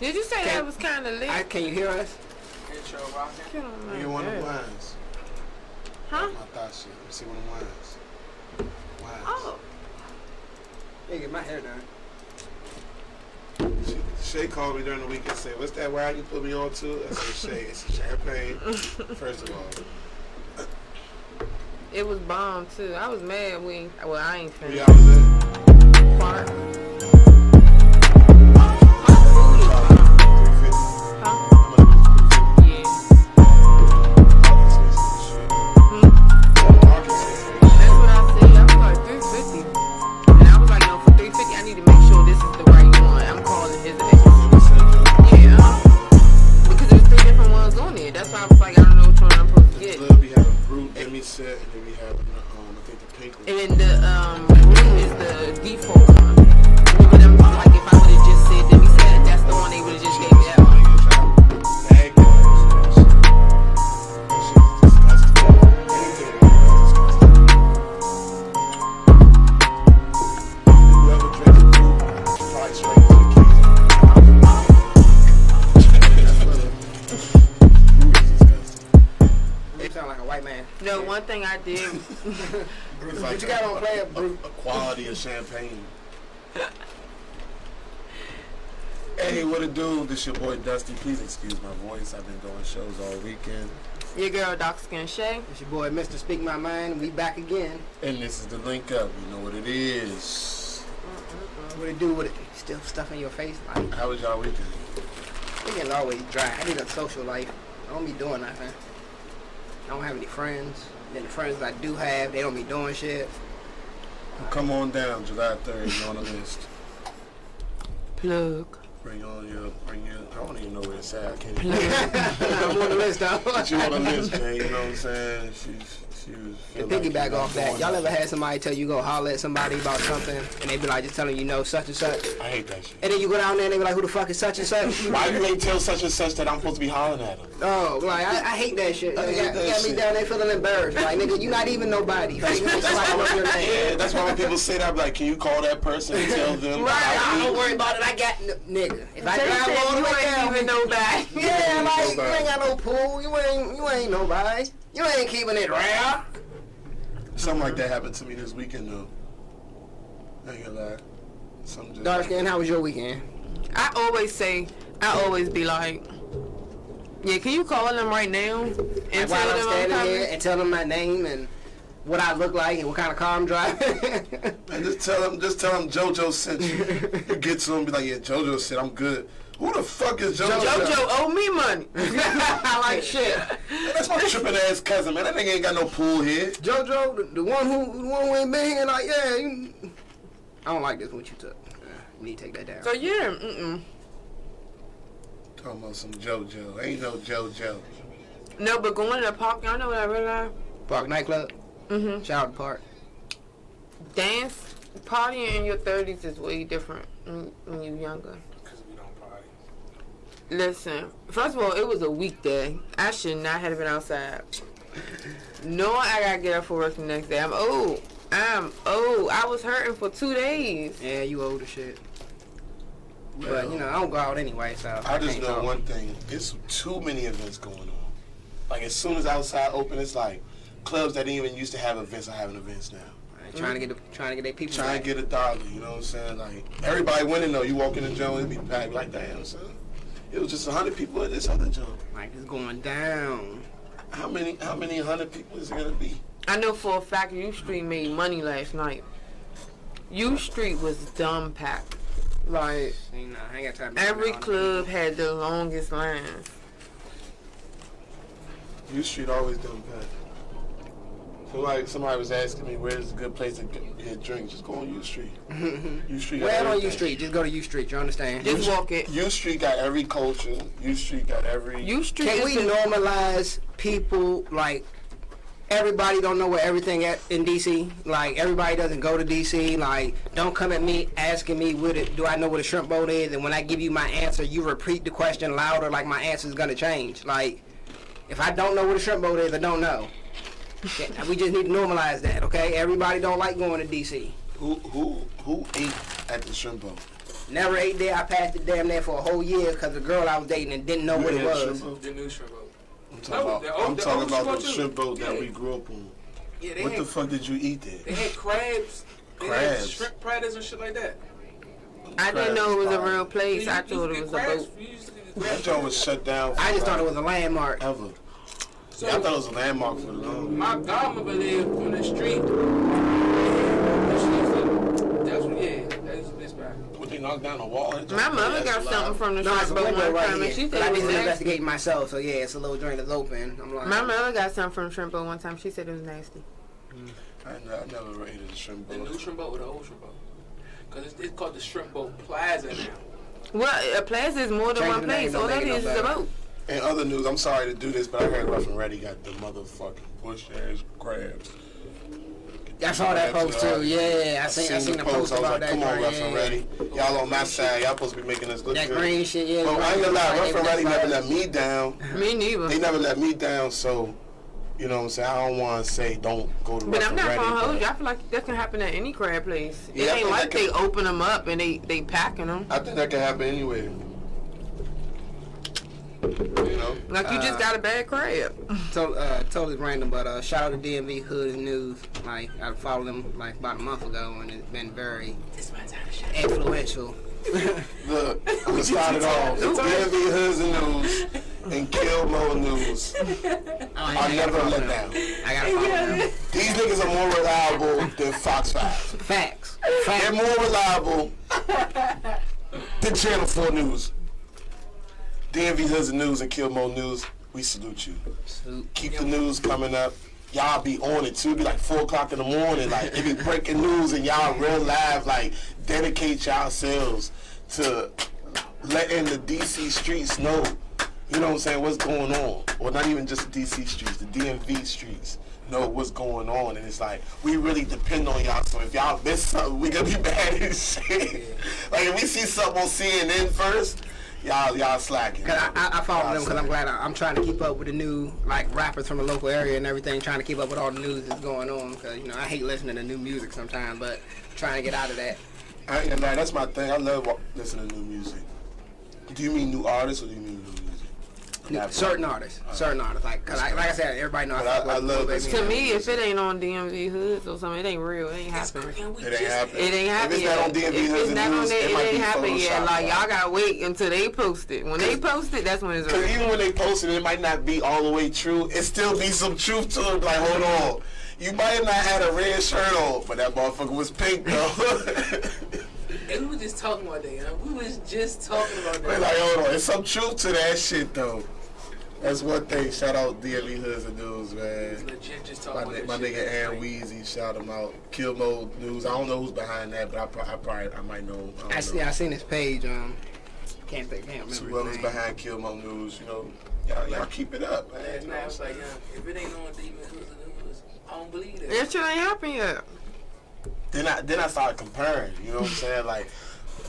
Did you say that was kind of lit? Can you hear us? You want the wines? Huh? My thought shit. Let me see one of the wines. Oh. Yeah, get my hair done. Shay called me during the week and said, "What's that wine you put me on to?" I said, "Shay, it's a champagne." First of all, It was bomb too. I was mad I ain't finished. we out of there. Part. One thing I did. But you got on play a quality of champagne. Hey, what it do? This your boy Dusty. Please excuse my voice. I've been doing shows all weekend. Your girl Dark Skin Shay. It's your boy Mr. Speak My Mind. We back again. And this is the link up. You know what it is. What it do with it? Still stuff in your face? Like, how was y'all weekend? Weekend always dry. I need a social life. I don't be doing nothing. I don't have any friends. And the friends I do have, they don't be doing shit. Well, come on down, July 3rd. You're on the list. Plug. Bring your. I don't even know where it's at. I can't. I'm on the list, though. But you on the list, Jay. You know what I'm saying? She was. To piggyback off that, y'all ever had somebody tell you go holler at somebody about something, and they be like just telling you know such and such? I hate that shit. And then you go down there and they be like, who the fuck is such and such? Why you ain't tell such and such that I'm supposed to be hollering at them? Oh, like I hate that shit. I hate that got shit. me down there feeling embarrassed. Like nigga, you not even nobody. Like, you just like, I love your name. Yeah, that's why when people say that, I'm like, can you call that person and tell them? Right, don't worry about it. I got nigga. If I drive all the way down, even nobody. Yeah, like you ain't got no pool. You ain't nobody. You ain't keeping it rare. Something like that happened to me this weekend though. I ain't gonna lie. Something just Dark Skin, how was your weekend? I always be like, yeah, can you call them right now? And like while I'm standing here and tell them my name and what I look like and what kind of car I'm driving. And just tell them JoJo sent you. You get to them, be like, yeah, JoJo said I'm good. Who the fuck is JoJo? JoJo owe me money. I like shit. Man, that's my tripping ass cousin, man. That nigga ain't got no pool here. JoJo, the one who ain't been here, like, yeah, I don't like this what you took. You need to take that down. So yeah, Talking about some JoJo. Ain't no JoJo. No, but going to the park, y'all know what I realized? Park nightclub? Mm-hmm. Shout out to Park. Dance, partying in your 30s is way different when you're younger. Listen, first of all, it was a weekday. I should not have been outside. Knowing I gotta get up for work the next day. I'm old. I was hurting for 2 days. Yeah, you old as shit. But, I don't go out anyway, so I just know one thing. It's too many events going on. Like, as soon as outside open, it's like clubs that didn't even used to have events are having events now. Right, trying to get their people Trying to get $1, you know what I'm saying? Like, everybody winning, though. You walk in the joint, it be packed like, damn, son. It was just 100 people at this other joint. Like, it's going down. How many 100 people is it going to be? I know for a fact U Street made money last night. U Street was dumb packed. Like, I ain't got time every club had the longest lines. U Street always dumb packed. So like somebody was asking me where's a good place to get drinks. Just go on U Street. U Street. Where on U Street? Just go to U Street. You understand? Just walk it. U Street got every culture. U Street got every. U Street. Can we normalize people like everybody don't know where everything at in DC? Like everybody doesn't go to DC. Like don't come at me asking me do I know what a shrimp boat is? And when I give you my answer, you repeat the question louder like my answer is gonna change. Like if I don't know what a shrimp boat is, I don't know. We just need to normalize that, okay? Everybody don't like going to DC. Who ate at the shrimp boat? Never ate there. I passed it damn near for a whole year because the girl I was dating and didn't know what it was. The new shrimp boat. I'm talking about the shrimp boat that we grew up on. Yeah, What the fuck did you eat there? They had crabs. They had shrimp platters and shit like that. I didn't know it was a real place. I thought it was a boat. That joint was shut down. I just thought it was a landmark. Ever. So, I thought it was a landmark for the long. my godmother lived on the street. That's this back. Would they knock down the wall? My mother got something from the No, it's a shrimp boat window one right time, and here. she But said I it was didn't nasty. investigate myself, so yeah, it's a little drink that's open. I'm like, My mother got something from shrimp boat one time. She said it was nasty. I never ate a shrimp The boat. new shrimp boat or the old shrimp boat? Because it's called the Shrimp Boat Plaza now. Well, a plaza is more than Change one the name, place. don't All that make it no is a better. boat. In other news, I'm sorry to do this, but I heard Rough and Ready got the motherfucking bush ass crabs. I saw that post too. Yeah, I seen the post I was about like, that. come on, joint, Rough and yeah. Ready. Y'all on my side. Y'all supposed to be making us look That good. green shit, yeah. Well, I ain't gonna lie, Rough and Ready never let me down. Me neither. They never let me down, so, you know what I'm saying? I don't want to say don't go to But Rough I'm and not Ready. gonna hold but you. I feel like that can happen at any crab place. It Yeah, I ain't think like that they can- open them up and they packing them. I think that can happen anywhere. You know? Like you just got a bad crab. Totally random, but shout out to DMV Hood News. Like I followed them like about a month ago, and it's been very influential. Look, I'm gonna start it off. DMV Hoods and News and Kill Mo News. I'll never let down. I gotta follow them. These niggas are more reliable than Fox 5. Facts. They're more reliable than Channel 4 News. DMV Hoods and News and Kill Mo News, we salute you. Keep the news coming up. Y'all be on it too. It be like 4 o'clock in the morning. Like it be breaking news and y'all real live. Like dedicate yourselves to letting the DC streets know. You know what I'm saying? What's going on? Or not even just the DC streets, the DMV streets know what's going on. And it's like we really depend on y'all. So if y'all miss something, we gonna be bad as shit. Like if we see something on CNN first. Y'all slacking. Cause I follow them because I'm glad I'm trying to keep up with the new like rappers from the local area and everything. Trying to keep up with all the news that's going on. Cause you know I hate listening to new music sometimes, but trying to get out of that. I ain't gonna lie, that's my thing. I love listening to new music. Do you mean new artists or do you mean new music? Certain artists, like cause like I said, everybody knows. I love this. To me, if it ain't on DMV Hoods or something, it ain't real. It ain't happening. It ain't happening. It ain't happening If it's not on yet. DMV If Hoods it's and not on News, there, it it might ain't be happened yet. Photoshopped. Like y'all gotta wait until they post it. When they post it, that's when it's Because real. even when they post it, it might not be all the way true. It still be some truth to it. Like, hold on. You might have not had a red shirt on, but that motherfucker was pink, though. And we were just talking about that, huh? We was just talking about We're that. like, hold on. There's some truth to that shit, though. That's one thing. Shout out DMV Hoods and News, man. Legit just talking about My that nigga shit. Aaron Weezy, shout him out. Kill Mode News. I don't know who's behind that, but I might know him. I seen his page. Can't remember Whoever's his name. behind Kill Mode News, you know, y'all keep it up, man. Last You night know I was like, if it ain't on Demon Hoods and News, I don't believe that. That shit ain't happened yet. Then I started comparing, you know what I'm saying? Like,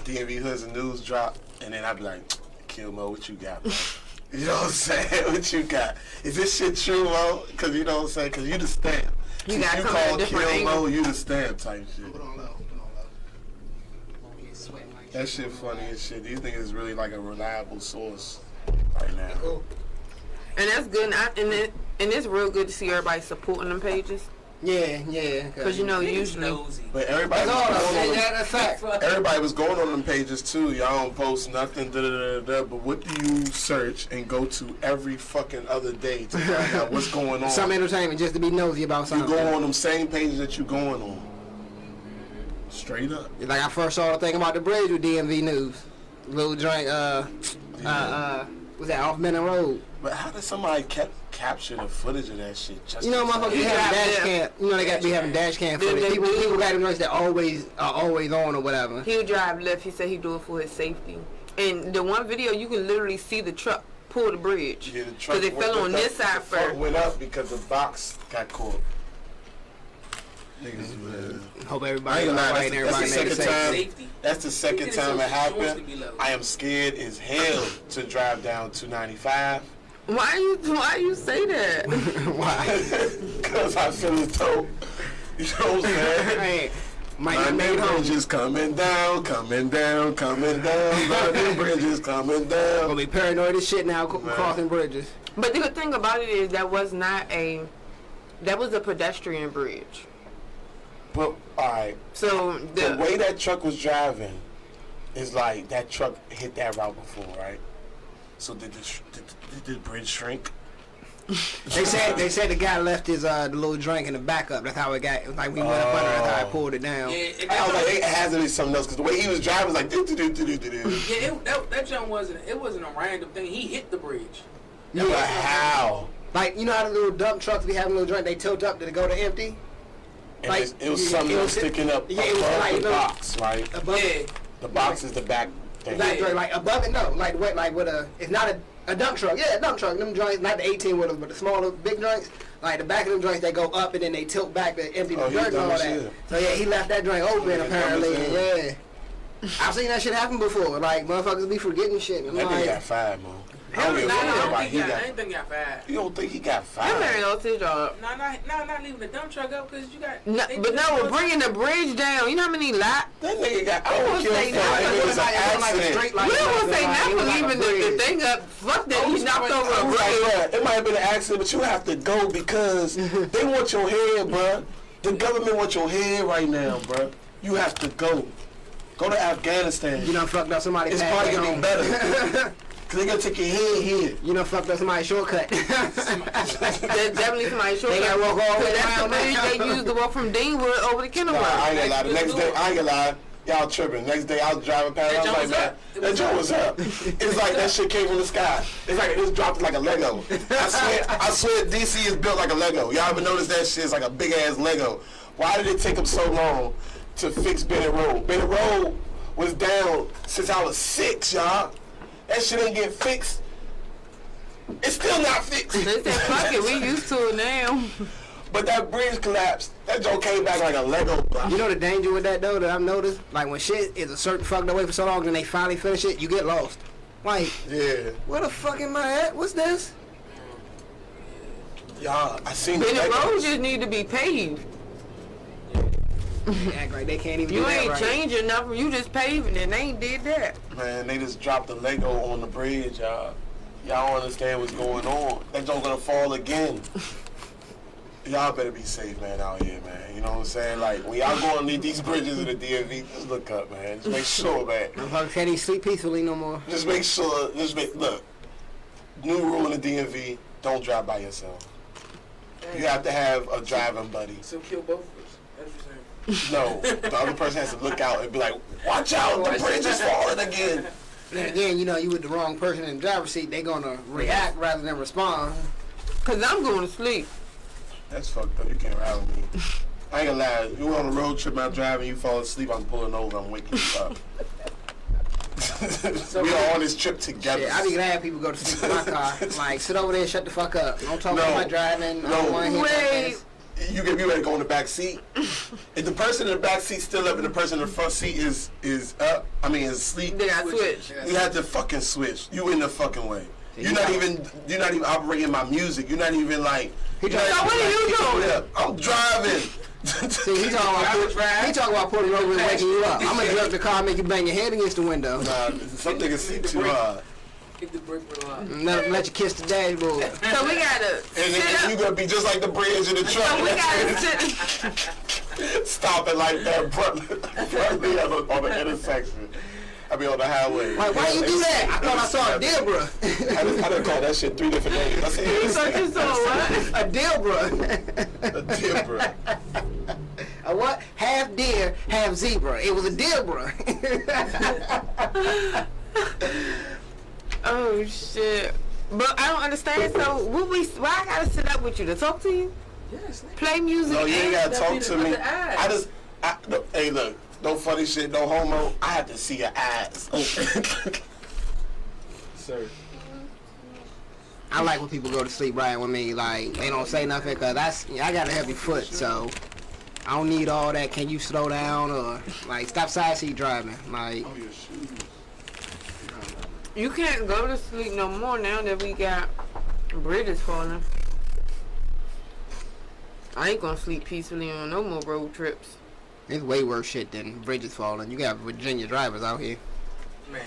DMV Hoods and News drop, and then I'd be like, Kill Mo, what you got, bro? You know what I'm saying? What you got? Is this shit true, Mo? Because you know what I'm saying? Because you the stamp. You Since gotta you come at a call different Kill angle. Mo, you the stamp type shit. Put on low. He's sweating like That shit funny as shit. These niggas is really like a reliable source right now. Cool. And that's good. And it's real good to see everybody supporting them pages. Yeah. Cause you know Niggas usually. nosy. But everybody That's all was I'm going saying. on Yeah, that's fact. everybody was going on them pages too. Y'all don't post nothing, but what do you search and go to every fucking other day to find out what's going on? Some entertainment just to be nosy about You something. go on them same pages that you going on. Straight up. Like I first saw the thing about the bridge with DMV News. Little joint, was that off Menon Road? But how did somebody capture the footage of that shit? Just You know, motherfuckers be having dash cam. You know, they got to be having dash cam Then footage. they People do. got them joints that are always on or whatever. He'll drive left. He said he do it for his safety. And the one video, you can literally see the truck pull the bridge. Yeah, the truck Because it fell on this side the front first. went up because the box got caught. Niggas, man. Hope I everybody ain't gonna lie, alright and everybody that's the made it second time. safe. Safety. That's the second It's time it supposed to happened. be low. I am scared as hell to drive down 295 Why you say that? Why? because I feel as though, you know what I'm saying? Hey, Might not make it home. Bridges coming down, coming down, coming down. London bridges coming down. Gonna be paranoid as shit now crossing bridges. But the good thing about it is that was a pedestrian bridge. But alright. So The way that truck was driving is like that truck hit that route before, right? So did the bridge shrink? They said the guy left his the little drink in the backup. That's how it got. It was like we went up under. That's how I pulled it down. Yeah, I was like, it has to be something else because the way he was driving was like, that jump wasn't a random thing. He hit the bridge. yeah, but how? Like, you know how the little dump trucks be having a little joint, they tilt up to go to empty? And Like, it was something that was sticking up yeah, it was above like the little- box, right? Above Yeah. The box is the back thing. Like, like above it, no. Like with a, it's not a dump truck. Yeah, a dump truck. Them joints, not the 18 wheelers, but the smaller, big joints. Like the back of them joints, they go up and then they tilt back to empty the Oh, he dirt and dumb all as that. shit. So yeah, he left that joint open Yeah, apparently. dumb as Yeah. I've seen that shit happen before. Like motherfuckers be forgetting shit. I'm That nigga like, got fired, man. I I don't give a fuck about don't he think got. he got fired. You don't think he got that man fired? lost his job. No, not leaving the dump truck up because you got. No, but no, we're bringing the bridge down. You know how many laps? That nigga got. I They don't gonna give a say fuck. nothing. It was an Like a accident. straight We line. don't want to say Like, nothing it for was like a leaving the bridge. thing up. Fuck that. He knocked over a I was like, bridge. bruh, it might have been an accident, but you have to go because they want your head, bruh. The government wants your head right now, bruh. You have to go. Go to Afghanistan. You done fucked up somebody's It's path probably gonna be back home. better. Cause they gonna take your head here. You done fucked up somebody's shortcut. There's definitely somebody short. They gotta walk all the way That's the around bridge now. they used to walk from Deanwood over to Kenilworth. Nah, I ain't gonna lie. The next day, I ain't gonna lie. Y'all tripping. Next day, I was driving past. I was like, man, that joint was up. It's like that shit came from the sky. It's like it just dropped like a Lego. I swear, DC is built like a Lego. Y'all ever notice that shit? It's like a big ass Lego. Why did it take them so long to fix Bennett Road? Bennett Road was down since I was 6, y'all. That shit ain't get fixed. It's still not fixed. They said, fuck it, we used to it now. But that bridge collapsed. That joint came back like a Lego block. You know the danger with that though that I've noticed? Like when shit is a certain fucked away for so long and they finally finish it, you get lost. Like, Yeah. where the fuck am I at? What's this? Y'all, I seen the Bennett Road Legos. just need to be paved. Act like they can't even do You that ain't right. changing nothing. You just paving it. They ain't did that. Man, they just dropped the Lego on the bridge, y'all. Y'all don't understand what's going on. That joint gonna fall again. Y'all better be safe, man, out here, man. You know what I'm saying? Like, when y'all go underneath these bridges in the DMV, just look up, man. Just make sure, man. Motherfuckers can't even sleep peacefully no more. Just make sure, look. New rule in the DMV, don't drive by yourself. You have to have a driving buddy. So kill both of us. That's what you're saying. No, the other person has to look out and be like, watch out, the bridge is falling again. And again, you know, you with the wrong person in the driver's seat, they gonna react rather than respond. Because I'm going to sleep. That's fucked up. You can't ride with me. I ain't gonna lie. You on a road trip, I'm driving, you fall asleep, I'm pulling over, I'm waking you up. We are on this trip together. Shit, I be glad people go to sleep in my car. Like, sit over there and shut the fuck up. Don't talk about my driving. I don't want to hear Wait. that. You get me ready to go in the back seat. If the person in the back seat still up and the person in the front seat is up, is asleep, Then I switch. you have to fucking switch. You in the fucking way. You're not even operating my music. You're not even like. So what are you doing? I'm driving. See, he talking about pulling over and waking you up. I'm gonna jerk the car and make you bang your head against the window. Nah, some niggas sleep too hard. Hit the brake with a lot. Let you kiss the dashboard. So we got to And sit then you up. gonna be just like the bridge in the truck. So we got to sit. Stopping like that abruptly on the intersection. I mean on the highway. Like, why you do that? I thought I saw a Dilbra. I done called that shit 3 different names. I said, So you saw what? A Dilbra. a Dilbra. A what? Half deer, half zebra. It was a Dilbra. Oh, shit. But I don't understand. So why I got to sit up with you? To talk to you? Yes. Play music? No, you ain't and- gotta talk be to the me. other eye. Hey, look, no funny shit, no homo. I have to see your eyes. Sir. I like when people go to sleep riding with me. Like, they don't say nothing because I got a heavy foot, so I don't need all that. Can you slow down or like stop side seat driving? Like, Oh, your shoes. You can't go to sleep no more now that we got bridges falling. I ain't gonna sleep peacefully on no more road trips. It's way worse shit than bridges falling. You got Virginia drivers out here. Man.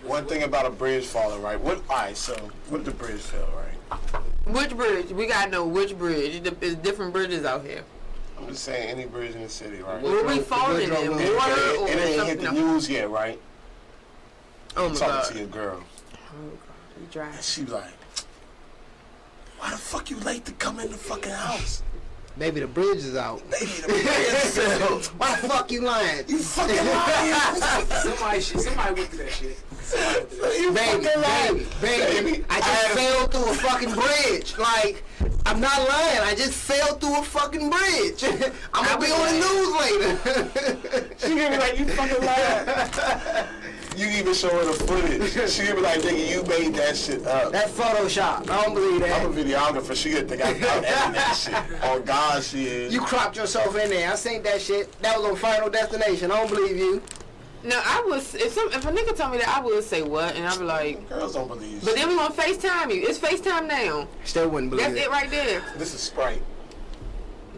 One thing about a bridge falling, right? Alright, so what if the bridge fell, right? Which bridge? We gotta know which bridge. There's different bridges out here. I'm just saying any bridge in the city, right? Were we falling in water or It ain't hit something? the news yet, right? Oh I'm my talking god. to your girl. Oh god. You dry. And she be like, why the fuck you late to come in the fucking house? Baby, the bridge is out. Baby, the bridge fell. Why the fuck you lying? You fucking lying. Somebody went through that shit. You Baby, fucking lying. baby, I just fell through a fucking bridge. Like, I'm not lying. I just fell through a fucking bridge. I'm gonna be on the news later. She gonna be like, you fucking lying. You even show her the footage. She gonna be like, nigga, you made that shit up. That's Photoshop. I don't believe that. I'm a videographer. She gonna think I'm editing that shit. Oh God, she is. You cropped yourself in there. I seen that shit. That was on Final Destination. I don't believe you. No, I was if a nigga told me that, I would say what, and I'd be like, Girls don't believe but shit. then we gonna FaceTime you. It's FaceTime now. Still wouldn't believe That's it right there. This is Sprite.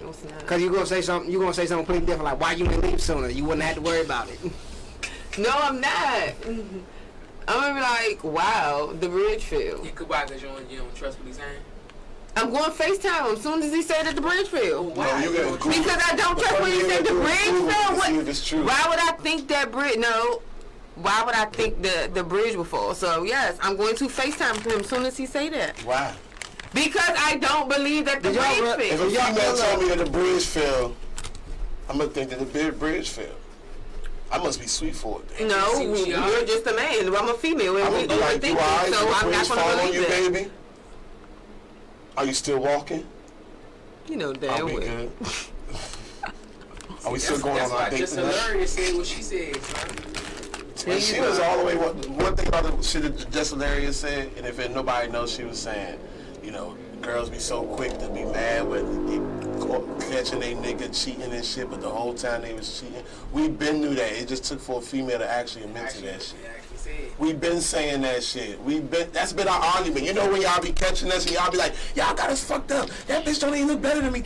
No, it's not. Cause you gonna say something. You gonna say something completely different. Like, why you didn't leave sooner? You wouldn't have to worry about it. No, I'm not. I'm gonna be like, wow, the bridge fell. You goodbye because you don't trust what he's saying. I'm going FaceTime him as soon as he said that the bridge fell. No, you gotta Google. Because I don't trust when he said the bridge fell. See if it's true. Why would I think that bridge? No. Why would I think the bridge will fall? So yes, I'm going to FaceTime him as soon as he say that. Why? Because I don't believe that the Did y'all bridge If fell. a female told me that the bridge fell, I'm gonna think that the bridge fell. I must be sweet for it. Then. No, See what she you're alright? just a man. I'm a female, and I'm we gonna be like, you alright? overthink, so The I'm bridge not fall going to on you, believe that. baby? Are you still walking? You know Are damn we well. good? Are we still going That's on our why date just tonight? hilarious said what she said, son. And she was all the way. One thing about the shit that Just Hilarious said, and if nobody knows, she was saying, you know, girls be so quick to be mad when they catching they nigga cheating and shit, but the whole time they was cheating. We been knew that. It just took for a female to actually admit to that shit. Actually said. We been saying that shit. That's been our argument. You know when y'all be catching us and y'all be like, y'all got us fucked up. That bitch don't even look better than me.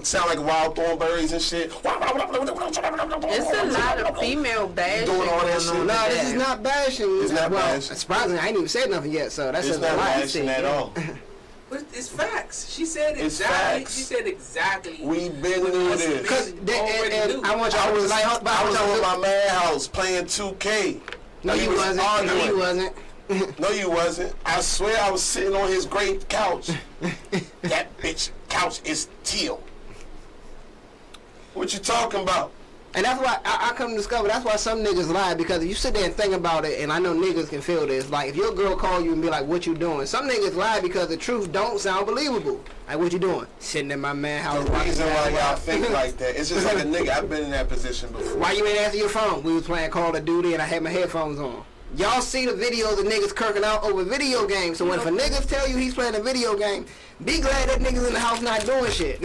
Sound like wild thornberries and shit. It's a lot of female bashing Doing all that going shit. on. No, with this that. is not bashing. It's not well, bashing. surprisingly, I ain't even said nothing yet, so that's It's just not a lie. bashing at all. But it's facts. She said It's exactly. facts. She said exactly. We been what knew us this. Cause men they, already and knew. I want y'all I to was like. I was over my man house playing 2K. No, He you was wasn't. No, arguing. you wasn't. No, you wasn't. I swear I was sitting on his great couch. That bitch couch is teal. What you talking about? And that's why I come to discover that's why some niggas lie, because if you sit there and think about it, and I know niggas can feel this, like if your girl call you and be like, what you doing? Some niggas lie because the truth don't sound believable. Like, what you doing? Sitting in my man house. The reason why watching y'all think like that, it's just like a nigga. I've been in that position before. Why you ain't answer your phone? We was playing Call of Duty and I had my headphones on. Y'all see the videos of niggas kirking out over video games, so when if a niggas tell you he's playing a video game, be glad that niggas in the house not doing shit.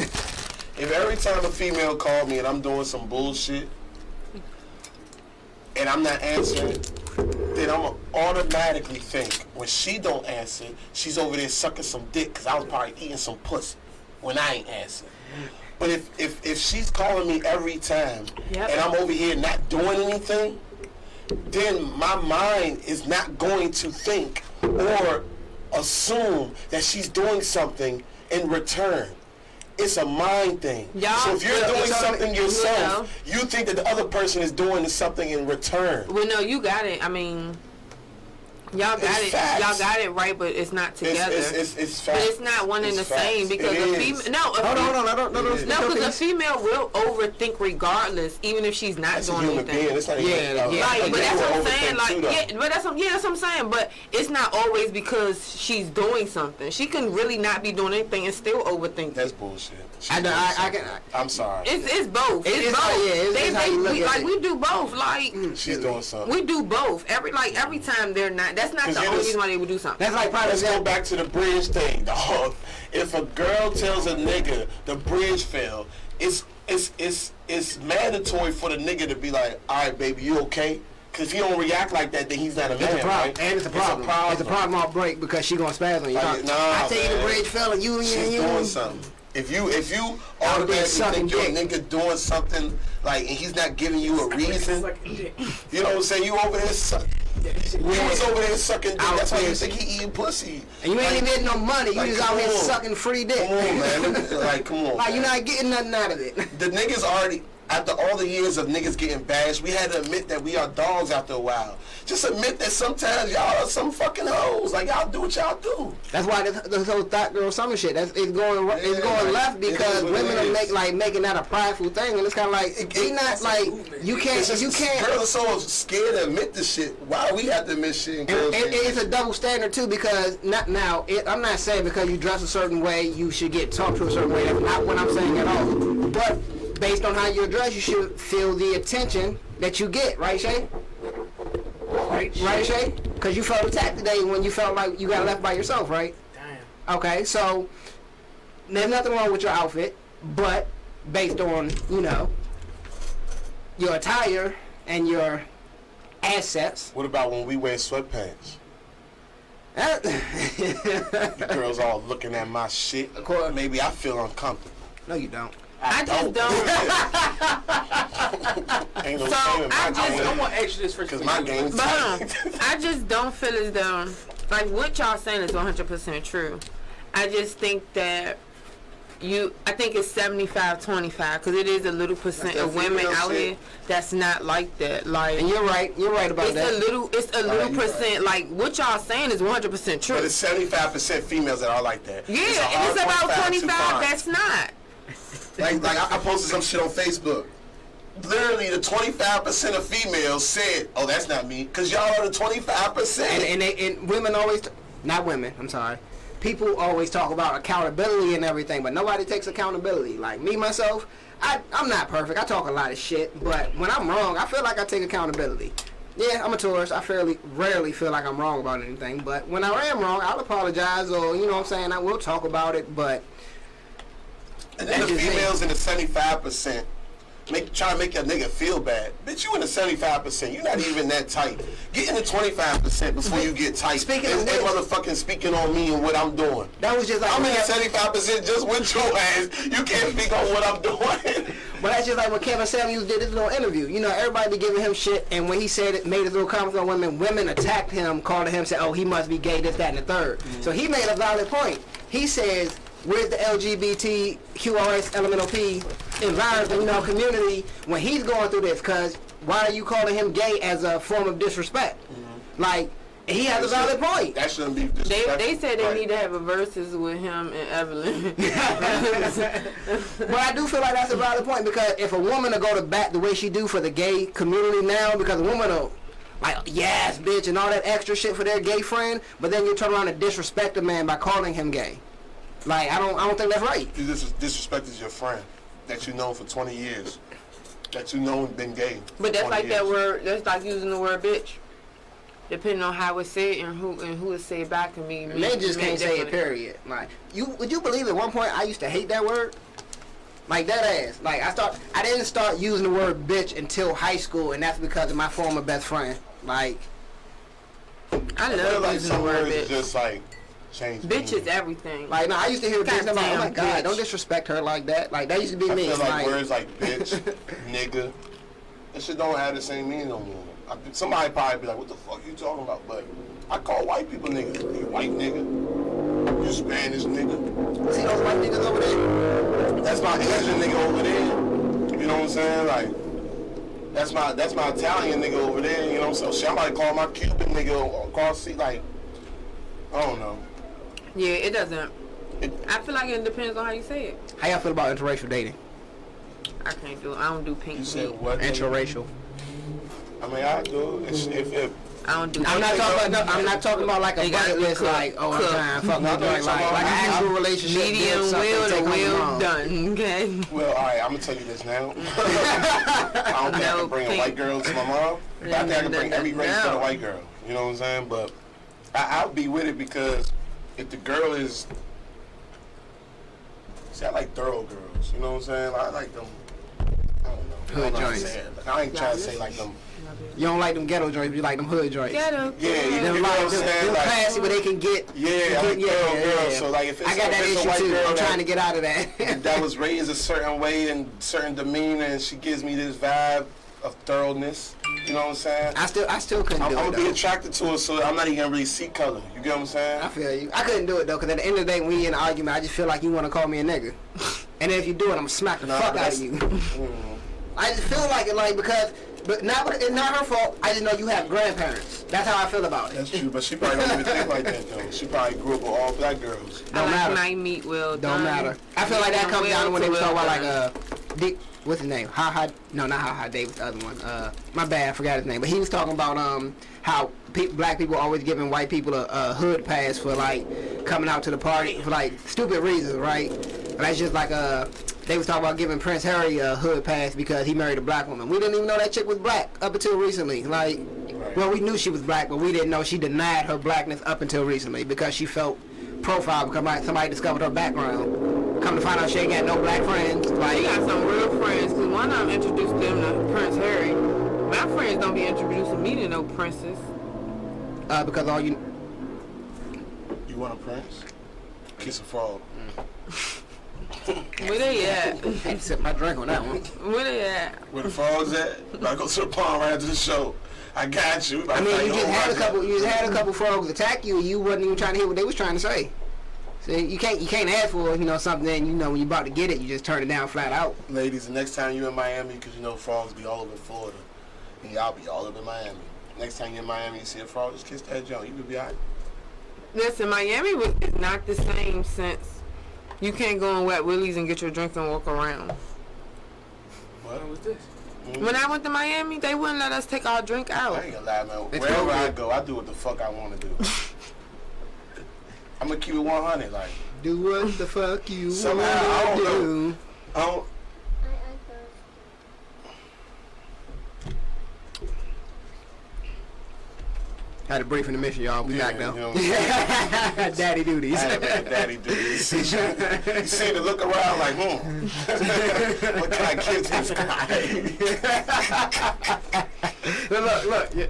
If every time a female called me and I'm doing some bullshit and I'm not answering, then I'm gonna automatically think when she don't answer, she's over there sucking some dick because I was probably eating some pussy when I ain't answering. But if she's calling me every time Yep. and I'm over here not doing anything, then my mind is not going to think or assume that she's doing something in return. It's a mind thing. Y'all- So if you're Yeah, doing it's something you yourself, you think that the other person is doing something in return. Well, no, you got it. I mean, y'all got It's it. facts. Y'all got it right, but it's not together. It's but facts. it's not one and the It's facts. same because It a is. female. No, Hold on, hold on. I don't know. It is. No, because a female will overthink regardless, even if she's not That's a doing human anything. being. It's not Yeah, even, yeah. Like, but that's what I'm saying. overthink Like, too, though. yeah, but that's what I'm saying. But it's not always because she's doing something. She can really not be doing anything and still overthink That's it. bullshit. I'm sorry. It's both. It's It's both. like, yeah, it's how you look at it. We do both. Like She's doing something. we do both. Every time they're not. That's not 'Cause the you only just- reason why they would do something. That's like probably Let's go back to the bridge thing, dog. If a girl tells a nigga the bridge fell, it's mandatory for the nigga to be like, all right, baby, you okay? Because if he don't react like that, then he's not a man, It's a problem, right? and it's a problem. It's a problem I'll break because she gonna spaz on you. Like, I nah, tell you the man. bridge fell and you. She's doing something. If you automatically think you're a nigga doing something like, and he's not giving you a reason, you know what I'm saying? You over there sucking. You was over there sucking dick. That's why you think he eating pussy. And you ain't even getting no money. You just out here sucking free dick. Come on, man. Like, come on. Like, you're not getting nothing out of it. The niggas already, after all the years of niggas getting bashed, we had to admit that we are dogs after a while. Just admit that sometimes y'all are some fucking hoes. Like, y'all do what y'all do. That's why this whole thought girl summer shit, it's going left because women are making that a prideful thing, and it's kind of like you can't. Girls are so scared to admit this shit. Why we have to admit shit? And girls it's a double standard too, because I'm not saying because you dress a certain way you should get talked to a certain way. That's not what I'm saying at all. But based on how you dress, you should feel the attention that you get, right, Shay? Right, Shay? Because you felt attacked today when you felt like you got left by yourself, right? Damn. Okay, so there's nothing wrong with your outfit, but based on, your attire and your assets. What about when we wear sweatpants? You girls all looking at my shit. Maybe I feel uncomfortable. No, you don't. I just don't. Ain't no So, shame in my game. I want to ask you this first. Because my game's But hold on. I just don't feel as though, like, what y'all saying is 100% true. I just think that I think it's 75-25, because it is a little percent of women out here that's not like that. Like, and you're right about that. It's a little percent. Right. Like, what y'all saying is 100% true. But it's 75% females that are like that. Yeah, and it's about 25 that's not. Like I posted some shit on Facebook. Literally, the 25% of females said, "Oh, that's not me," because y'all are the 25%. And women always, not women. I'm sorry. People always talk about accountability and everything, but nobody takes accountability. Like me myself, I'm not perfect. I talk a lot of shit, but when I'm wrong, I feel like I take accountability. Yeah, I'm a tourist. I rarely feel like I'm wrong about anything, but when I am wrong, I'll apologize, or you know what I'm saying. I will talk about it, but. And then the females in the 75% try to make a nigga feel bad. Bitch, you in the 75%. You're not even that tight. Get in the 25% before you get tight. Speaking of which, motherfucking speaking on me and what I'm doing. That was just like I'm in the 75% just with your ass. You can't speak on what I'm doing. But that's just like when Kevin Samuels did his little interview. Everybody be giving him shit, and when he said it, made his little comments on women attacked him, called him, said, "Oh, he must be gay, this, that, and the third." Mm-hmm. So he made a valid point. He says, where's the LGBTQRS LMNOP environment, community when he's going through this? Because why are you calling him gay as a form of disrespect? Mm-hmm. Like, he has a valid point. That shouldn't be disrespectful. They said they need to have a versus with him and Evelyn. But I do feel like that's a valid point, because if a woman will go to bat the way she do for the gay community now, because a woman will like, yes, bitch, and all that extra shit for their gay friend, but then you turn around and disrespect a man by calling him gay. Like, I don't think that's right. You disrespected your friend that you know for 20 years. That you know been gay. But that's like years. That word. That's like using the word bitch. Depending on how it's said and who it said back can mean. They just can't say it. Period. Like, would you believe at one point I used to hate that word? Like, that ass. Like, I didn't start using the word bitch until high school, and that's because of my former best friend. Like, I love using the word bitch. Just like. Bitch is everything. Like, no, I used to hear bitch, and I'm like, oh my God, don't disrespect her like that. Like, that used to be me. I feel like words like bitch, nigga, that shit don't have the same meaning no more. Somebody probably be like, what the fuck you talking about? But I call white people niggas. You white nigga. You Spanish nigga. See those white niggas over there? That's my Asian nigga over there. You know what I'm saying? Like, that's my Italian nigga over there. You know what I'm saying? Somebody call my Cuban nigga across the sea. Like, I don't know. Yeah, it doesn't. I feel like it depends on how you say it. How y'all feel about interracial dating? I can't do it. I don't do pink. You said what? Interracial. I mean, I do. If I don't do. I'm not talking about like a bucket list, like, oh, I'm trying to fuck my joint, like an actual relationship. Medium well done. Okay. Well, all right. I'm gonna tell you this now. I don't think I can bring a white girl to my mom. But I think I can bring every race to a white girl. You know what I'm saying? But I'll be with it, because if the girl is, see, I like thorough girls. You know what I'm saying? I like them. I don't know. I ain't trying to say like them You don't like them ghetto joints, you like them hood joints. Ghetto. Yeah, you Them know what like I'm saying? them Like, classy where they can get. yeah, like girl. So like if it's I got that if it's a issue white too. girl I'm that- trying to get out of that. that was raised a certain way and certain demeanor, and she gives me this vibe of thoroughness. You know what I'm saying? I still couldn't I'm do gonna it be though. attracted to her, so I'm not even gonna really see color. You get what I'm saying? I feel you. I couldn't do it though, because at the end of the day, when we in an argument, I just feel like you want to call me a nigga. And then if you do it, I'm gonna smack the Nah, fuck out that's- of you. I just feel like it, like, because, but it's not her fault. I just know you have grandparents. That's how I feel about it. That's true, but she probably don't even think like that though. She probably grew up with all black girls. I Don't like matter. my meat well Don't done. matter. I feel like that comes down to when they was Well talking about done. what's his name? No, not Ha Davis, the other one. My bad, I forgot his name. But he was talking about how black people always giving white people a hood pass for like coming out to the party for like stupid reasons, right? And that's just like they was talking about giving Prince Harry a hood pass because he married a black woman. We didn't even know that chick was black up until recently. Like, well, we knew she was black, but we didn't know she denied her blackness up until recently because she felt profiled because somebody discovered her background. Come to find out she ain't got no black friends. Like, She got some real friends, because one of them introduced them to Prince Harry. My friends don't be introducing me to no princes. because all you You want a prince? Kiss a frog. Where they at? had to sip my drink on that one. Where they at? Where the frogs at? I go to the pond right after the show. I got you. I mean, you just had a couple frogs attack you, and you wasn't even trying to hear what they was trying to say. So you can't ask for something. Then when you about to get it, you just turn it down flat out. Ladies, the next time you in Miami, because frogs be all over Florida, and y'all be all over Miami. Next time you're in Miami, you see a frog, just kiss that joint. You could be alright. Listen, Miami is not the same since you can't go in Wet Willie's and get your drink and walk around. What was this? When I went to Miami, they wouldn't let us take our drink out. I ain't gonna lie, man. It's Wherever over. I go, I do what the fuck I want to do. I'm gonna keep it 100. Like, Do what the fuck you Somehow, I want don't to do. I don't. Had a brief intermission, y'all. We back Yeah, now. you know what I'm saying? Daddy duties. I had to make a daddy do this. You see to look around like, what can I give this guy? Look. Yeah.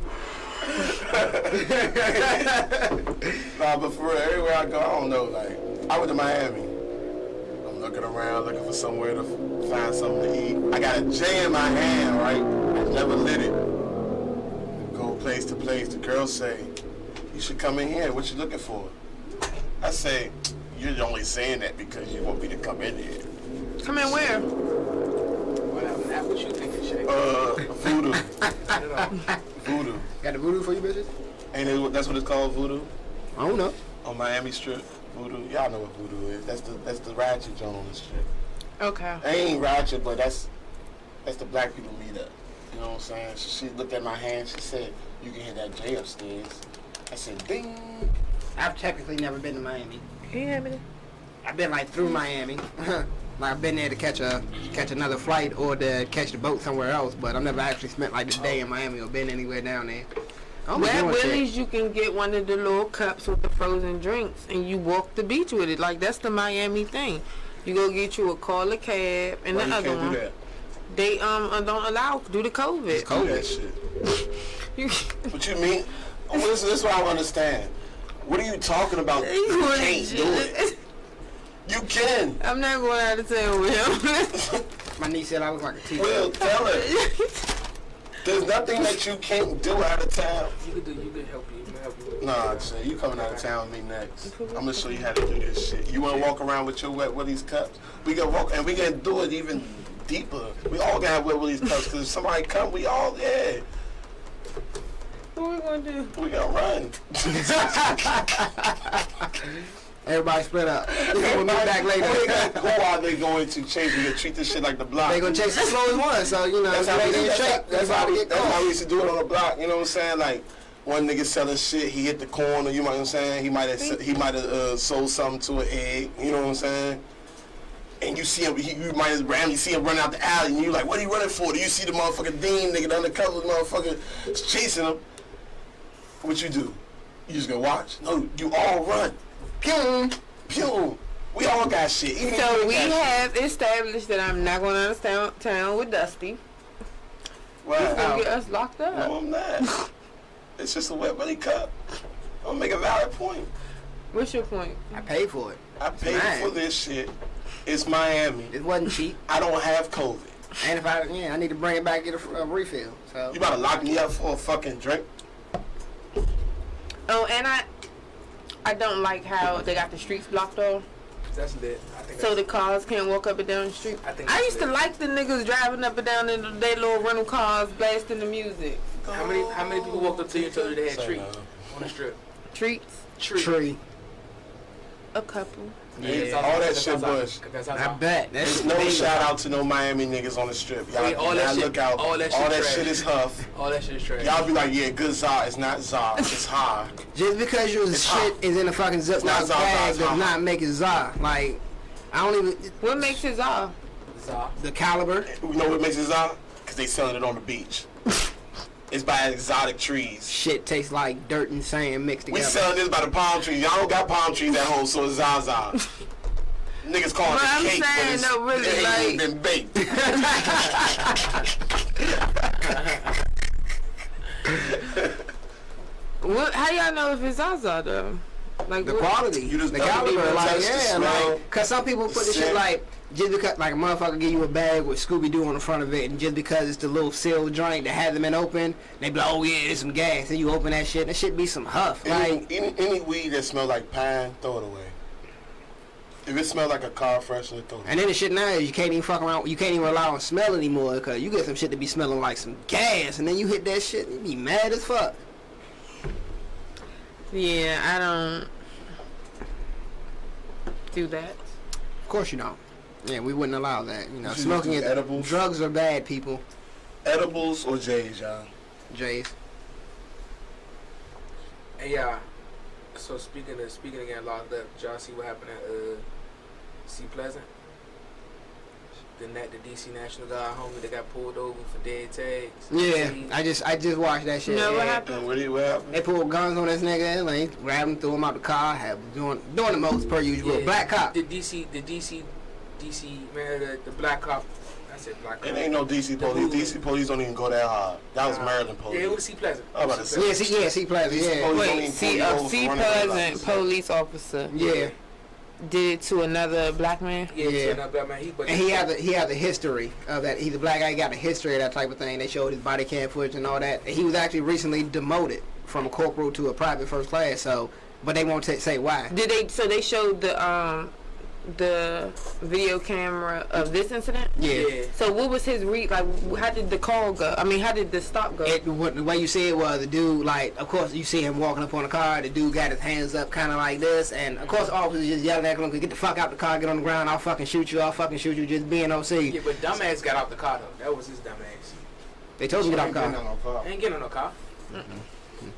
Nah, but for real, everywhere I go, I don't know. Like, I went to Miami. I'm looking around, looking for somewhere to find something to eat. I got a J in my hand, right? I never lit it. Go place to place. The girls say, you should come in here. What you looking for? I say, you're only saying that because you want me to come in here. Come in where? Whatever. Now, what you thinking, Shay? Voodoo. Voodoo. Got the voodoo for you, bitches? Ain't it, that's what it's called, voodoo? I don't know. On Miami Strip, voodoo. Y'all know what voodoo is. That's the ratchet joint on the strip. Okay. They ain't ratchet, but that's the black people meet up. You know what I'm saying? She looked at my hand. She said, "You can hear that J upstairs." I said, "Ding." I've technically never been to Miami. Yeah, man. I've been like through Miami. Like I've been there to catch another flight or to catch the boat somewhere else, but I've never actually spent like the day in Miami or been anywhere down there. Wet Willie's, you can get one of the little cups with the frozen drinks, and you walk the beach with it. Like, that's the Miami thing. You go get you call a cab, and Why the you other can't one. do that? They don't allow due to COVID. It's Do that shit. You, What you mean? Oh, this is what I don't understand. What are you talking about? You can't do it. You can. I'm not going out of town with him. My niece said I was like a teacher. Well, tell her. There's nothing that you can't do out of town. You can help you. Nah, Jay, you coming out of town with me next. I'm gonna show you how to do this shit. You wanna walk around with your Wet Willie's cups? We gonna walk, and we gonna do it even deeper. We all gotta have Wet Willie's cups, cause if somebody come, we all, yeah. What we gonna do? We gonna run. Everybody split up. We'll be back later. Who are they going to chase? We gonna treat this shit like the block. They gonna chase the slowest one, so That's how we they in shape. That's how we get That's how caught. we used to do it on the block. You know what I'm saying? Like one nigga selling shit, he hit the corner. You know what I'm saying? He might have sold something to an egg. You know what I'm saying? And you see him, you might have randomly see him run out the alley, and you like, what are you running for? Do you see the motherfucking Dean nigga, the undercover motherfucker chasing him? What you do? You just gonna watch? No, you all run. Pew, pew. We all got shit. Even if So you we got shit. have established that I'm not going out of town with Dusty. Wow. He's gonna get us locked up. No, I'm not. It's just a wet belly cup. I'm gonna make a valid point. What's your point? I paid for it. I paid for this shit. It's Miami. It wasn't cheap. I don't have COVID. And if I need to bring it back, get a refill. So You about to lock me up for a fucking drink? Oh, and I don't like how they got the streets blocked off. That's lit. I think So the cars can't walk up and down the street. I used to like the niggas driving up and down in their little rental cars, blasting the music. How many people walked up to you and told you they had trees on the strip? Treats? tree. A couple. Yeah, all that shit bush. I bet. There's no shout out to no Miami niggas on the strip. Y'all, all that shit, look out. all that shit is huff. All that shit is trash. Y'all be like, yeah, good Zah. It's not Zah. It's Ha. Just because your shit is in a fucking Ziploc not Zah, bag Zah, does Zah. not make it Zah. Like, I don't even. What makes it off? Zah. The caliber. You know what makes it Zah? Because they selling it on the beach. It's by exotic trees. Shit tastes like dirt and sand mixed We together. selling this by the palm trees. Y'all don't got palm trees at home, so it's Zaza. Niggas calling But it I'm cake, saying, but it's, no, really, it ain't even like- been baked. What? How y'all know if it's Zaza though? Like The what- quality, You just the don't caliber, even like touch the yeah, smell, like, cause some people put the this shit scent. like just because like a motherfucker give you a bag with Scooby Doo on the front of it, and just because it's the little sealed joint that hasn't been open, they be like, oh yeah, there's some gas, and you open that shit, that shit be some huff, like Any weed that smell like pine, throw it away. If it smell like a car freshener, throw it away. And then the shit now is you can't even fuck around, you can't even rely on smell anymore, cause you get some shit to be smelling like some gas, and then you hit that shit, you be mad as fuck. Yeah, I don't do that. Of course you don't. Yeah, we wouldn't allow that. You know, Would you smoking do it. edibles? Drugs are bad, people. Edibles or J's, y'all? Jays. Hey, so speaking of getting locked up, did y'all see what happened at C Pleasant? The DC National Guard homie that got pulled over for dead tags. Yeah, I just watched that shit. You know what Yeah. happened? What happened? They pulled guns on this nigga, like grabbed him, threw him out the car, have doing the most per usual. Black cop. The DC man, the black cop. I said black cop. It ain't no DC police. DC police don't even go that hard. That was Maryland police. Yeah, it was C Pleasant. I'm about to say. See Plaza, yeah. police- Wait, see, a C Pleasant police officer Yeah. did it to another black man. Yeah, Yeah. yeah. Black man. And he had the history of that. He's a black guy. He got a history of that type of thing. They showed his body cam footage and all that. And he was actually recently demoted from a corporal to a private first class. So, but they won't say why. Did they? So they showed the video camera of this incident. Yeah. So what was his like? How did the call go? I mean, how did the stop go? The way you see it was the dude, like, of course you see him walking up on the car. The dude got his hands up, kind of like this, and of course officers just yelling at him, "Get the fuck out the car, get on the ground. I'll fucking shoot you. I'll fucking shoot you. Just being OC." Yeah, but dumbass got out the car though. That was his dumbass. They told him to get out the car. I ain't getting on no car.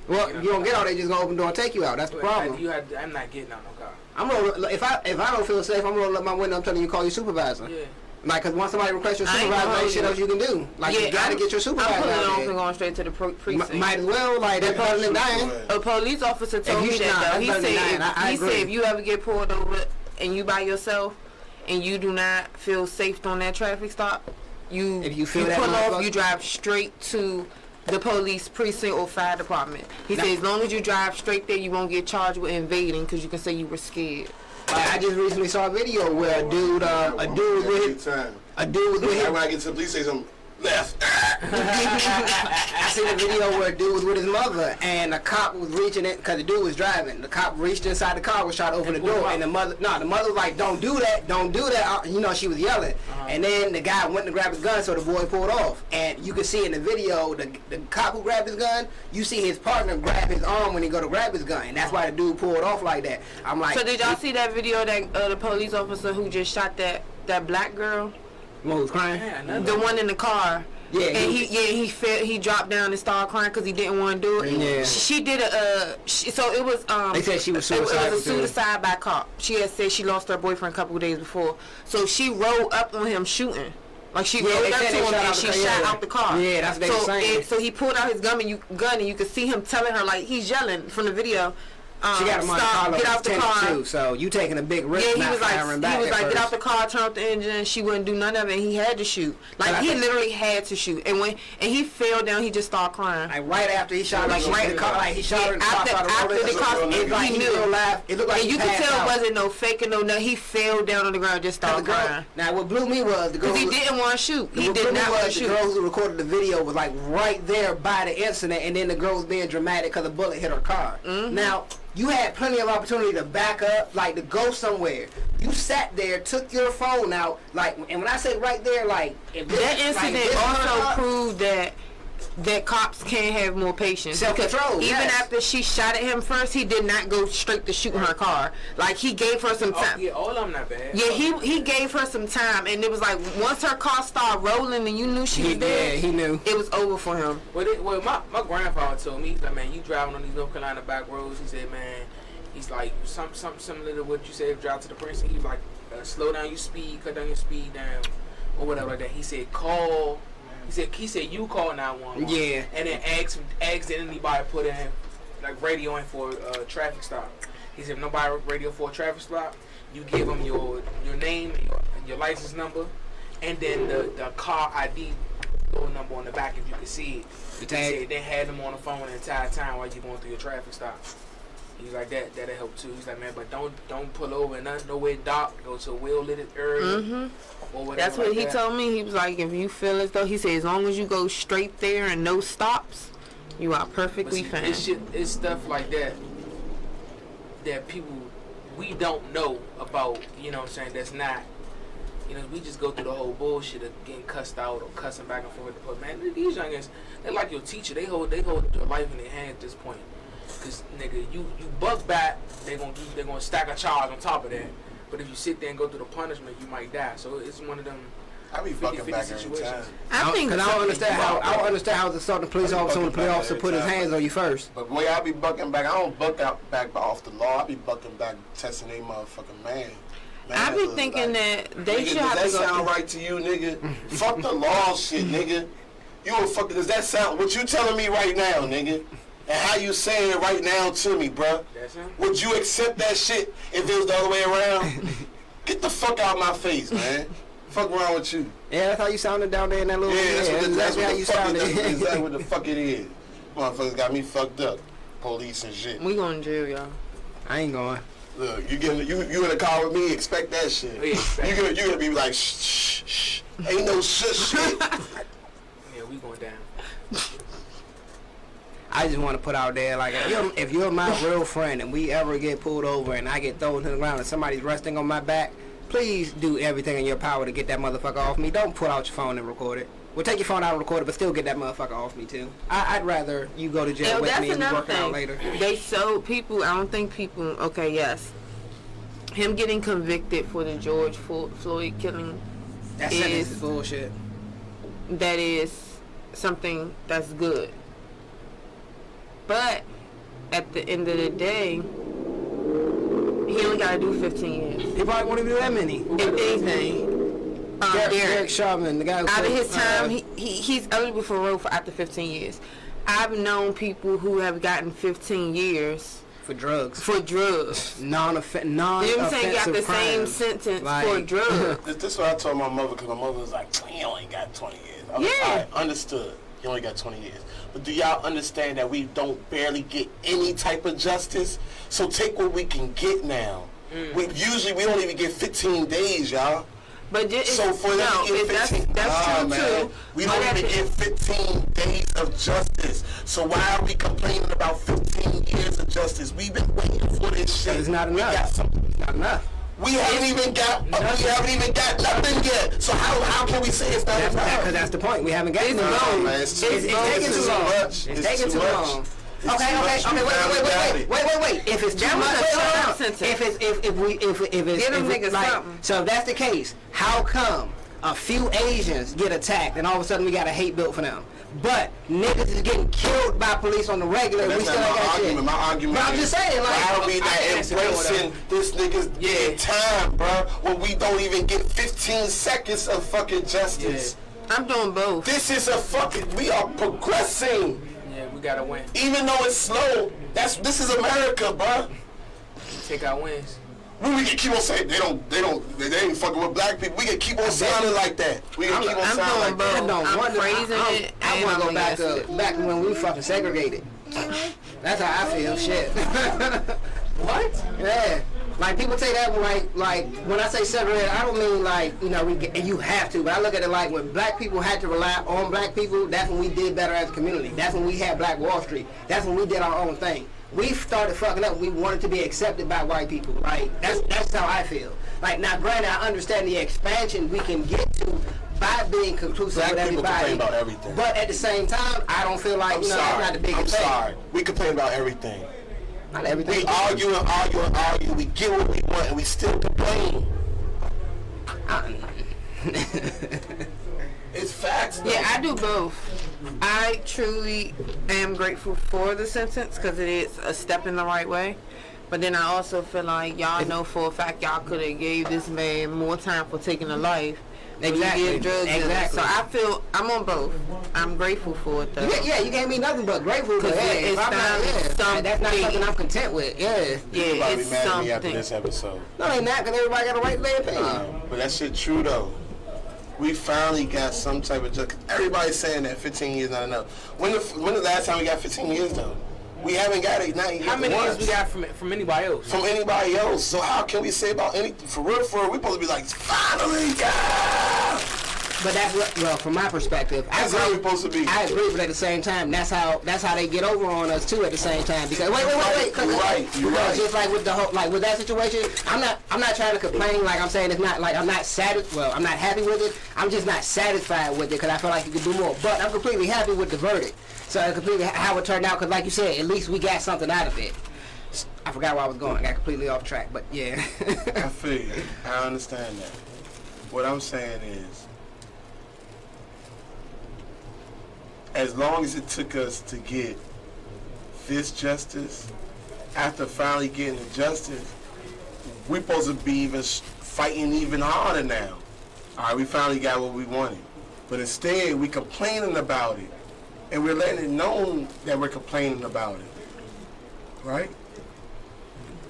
Well, you don't get out, they just gonna open the door and take you out. That's the problem. I'm not getting out no car. I'm rolling. If I don't feel safe, I'm rolling up my window. I'm telling you, call your supervisor. Yeah. Like, cause once somebody requests your I ain't supervisor, gonna ain't hold shit you. else you can do. Like, you gotta get your supervisor I'm pulling out off there. and going straight to the precinct. Might as well, like, that's better than dying. A police officer told If me you that not, though. that's He better than said, dying. I he agree. said if you ever get pulled over and you by yourself and you do not feel safe on that traffic stop, If you feel that pull off, motherfucker- you drive straight to the police precinct or fire department. He said as long as you drive straight there, you won't get charged with invading because you can say you were scared. Like, I just recently saw a video where a dude was with him. When I get to the police station, left. I seen a video where a dude was with his mother, and the cop was reaching it because the dude was driving. The cop reached inside the car, was trying to open the door, and the mother was like, "Don't do that, don't do that." You know, she was yelling, and then the guy went to grab his gun, so the boy pulled off. And you can see in the video, the cop who grabbed his gun, you see his partner grab his arm when he go to grab his gun, and that's why the dude pulled off like that. I'm like, So did y'all see that video that the police officer who just shot that black girl, What was crying? Yeah, the one in the car? Yeah, And he dropped down and started crying because he didn't want to do it. Yeah. She did so it was They said she was it was suicidal, a suicide by cop. She had said she lost her boyfriend a couple of days before, so she rolled up on him shooting. Like she Yeah, rolled they up said to they him shot and out she the car, shot yeah. out the car. Yeah, that's what they were saying. So he pulled out his gun and you could see him telling her, like, he's yelling from the video, She got him on the car, get out the car. Too, so you taking a big risk. Yeah, he was like, get get out the car, turn off the engine. She wouldn't do none of it. And he had to shoot. Like he literally had to shoot. And he fell down, he just started crying. Like right after he shot, like right in the car, like he shot her in the car. After the car, he knew. It looked like and you could tell it wasn't no faking, no nothing. He fell down on the ground, just started crying. Now what blew me was the girl. Because he didn't want to shoot. He did not want to shoot. The girl who recorded the video was like right there by the incident, and then the girl was being dramatic because the bullet hit her car. Now. You had plenty of opportunity to back up, like to go somewhere. You sat there, took your phone out, like, and when I say right there, like, if this, that incident also proved that cops can have more patience. Self-control, even after she shot at him first, he did not go straight to shooting her car. Like, he gave her some time. Yeah, all of them not bad. Yeah, he gave her some time, and it was like, once her car started rolling and you knew she was dead, he knew. It was over for him. Well, my grandfather told me, he's like, man, you driving on these North Carolina back roads, he said, man, he's like, something similar to what you said, drive to the precinct. He was like, slow down your speed, cut down your speed down, or whatever like that. He said, call... He said you call 911. Yeah. And then ask that anybody put in like radio in for a traffic stop. He said if nobody radio for a traffic stop, you give them your name and your license number, and then the car ID number on the back if you can see it. He said they had them on the phone the entire time while you going through your traffic stop. He's like that'll help too. He's like, man, but don't pull over and nothing nowhere dark. Go to a well-lit area. Or whatever. That's what he told me. He was like, if you feel as though, he said, as long as you go straight there and no stops, you are perfectly fine. It's stuff like that people we don't know about. You know what I'm saying? That's not. You know, we just go through the whole bullshit of getting cussed out or cussing back and forth. But man, these youngins, they're like your teacher. They hold their life in their hand at this point. Cause nigga, you buck back, they're gonna stack a charge on top of that. But if you sit there and go through the punishment, you might die. So it's one of them. I be fucking back every time. I don't understand how the starting police officer when the police officer put his hands on you first. But boy, I be bucking back. I don't buck out back off the law. I be bucking back testing they motherfucking man. I be thinking that they should have to go. Does that sound right to you, nigga? Fuck the law shit, nigga. You a fucking, does that sound, what you telling me right now, nigga? And how you saying it right now to me, bruh? Would you accept that shit if it was the other way around? Get the fuck out of my face, man. Fuck wrong with you? Yeah, that's how you sounded down there in that little... Yeah, that's exactly how you sounded. That's exactly exactly what the fuck it is. Motherfuckers got me fucked up. Police and shit. We going to jail, y'all. I ain't going. Look, you in a car with me, expect that shit. You gonna be like, shh. Ain't no shit. Yeah, we going down. I just want to put out there, like, if you're my real friend and we ever get pulled over and I get thrown to the ground and somebody's resting on my back, please do everything in your power to get that motherfucker off me. Don't pull out your phone and record it. Well, take your phone out and record it, but still get that motherfucker off me, too. I'd rather you go to jail with me and we work it out later. They so people, I don't think people, okay, yes. Him getting convicted for the George Floyd killing is bullshit. That is something that's good. But at the end of the day, he only got to do 15 years. He probably won't even do that many. If anything. Derek Chauvin, the guy who... Out of his time, he's eligible for parole for after 15 years. I've known people who have gotten 15 years... For drugs. Non-offensive. You know what I'm saying? Got the same sentence for drugs. This is what I told my mother, because my mother was like, he only got 20 years. I was like, all right, understood. He only got 20 years. But do y'all understand that we don't barely get any type of justice? So take what we can get now. Usually we don't even get 15 days, y'all. But so for them to get 15, that's true too. We don't even get 15 days of justice. So why are we complaining about 15 years of justice? We've been waiting for this shit. It's not enough. It's not enough. We haven't even got nothing yet. So how can we say it's not enough? Because that's the point. We haven't gotten it's taking too long. It's taking too long. Okay. Wait. If it's too much, so if that's the case, how come a few Asians get attacked and all of a sudden we got a hate built for them? But niggas is getting killed by police on the regular. That's we still not got my argument. shit. My argument I'm just saying, like, why are we not embracing this nigga's time, bro? When we don't even get 15 seconds of fucking justice. I'm doing both. This is we are progressing. We gotta win. Even though it's slow, this is America, bruh. Take our wins. We can keep on saying they ain't fucking with black people. We can keep on sounding like that. We can keep on sounding like that. I'm praising it. I want to go back to when we fucking segregated. That's how I feel. Shit. What? Yeah. Like people say that like when I say segregated, I don't mean like you have to, but I look at it like when black people had to rely on black people. That's when we did better as a community. That's when we had Black Wall Street. That's when we did our own thing. We started fucking up. We wanted to be accepted by white people. Like that's how I feel. Like now, granted, I understand the expansion we can get to by being conclusive Black with people everybody. complain about everything. But at the same time, I don't feel like It's not the biggest thing. I'm sorry. We complain about everything. Not everything. We argue and argue and argue. We get what we want, and we still complain. It's facts, though. Yeah, I do both. I truly am grateful for the sentence because it is a step in the right way. But then I also feel like y'all know for a fact y'all could have gave this man more time for taking a life. Exactly. So I feel I'm on both. I'm grateful for it though. Yeah, you can't be nothing but grateful. But hey, it's that's not something I'm content with. Yeah. Yeah, Everybody it's be mad at me after something. this episode. No, they not, because everybody got a right to their opinion. But that shit true though. We finally got some type of justice. Everybody's saying that 15 years not enough. When the last time we got 15 years though? We haven't got it. Not How many years we got from anybody else? From anybody else. So how can we say about any for real? We supposed to be like finally, yeah. But that's what, well, from my perspective, That's how we're supposed to be. I agree, but at the same time, that's how they get over on us too. At the same time, because wait, You're right. Just like with the whole, like with that situation, I'm not trying to complain. Like I'm saying, it's not like I'm not I'm not happy with it. I'm just not satisfied with it because I feel like you could do more. But I'm completely happy with the verdict. So completely how it turned out, because like you said, at least we got something out of it. I forgot where I was going. I got completely off track, but yeah. I feel you. I understand that. What I'm saying is, as long as it took us to get this justice, after finally getting the justice, we're supposed to be even fighting even harder now. All right, we finally got what we wanted. But instead, we complaining about it. And we're letting it known that we're complaining about it. Right?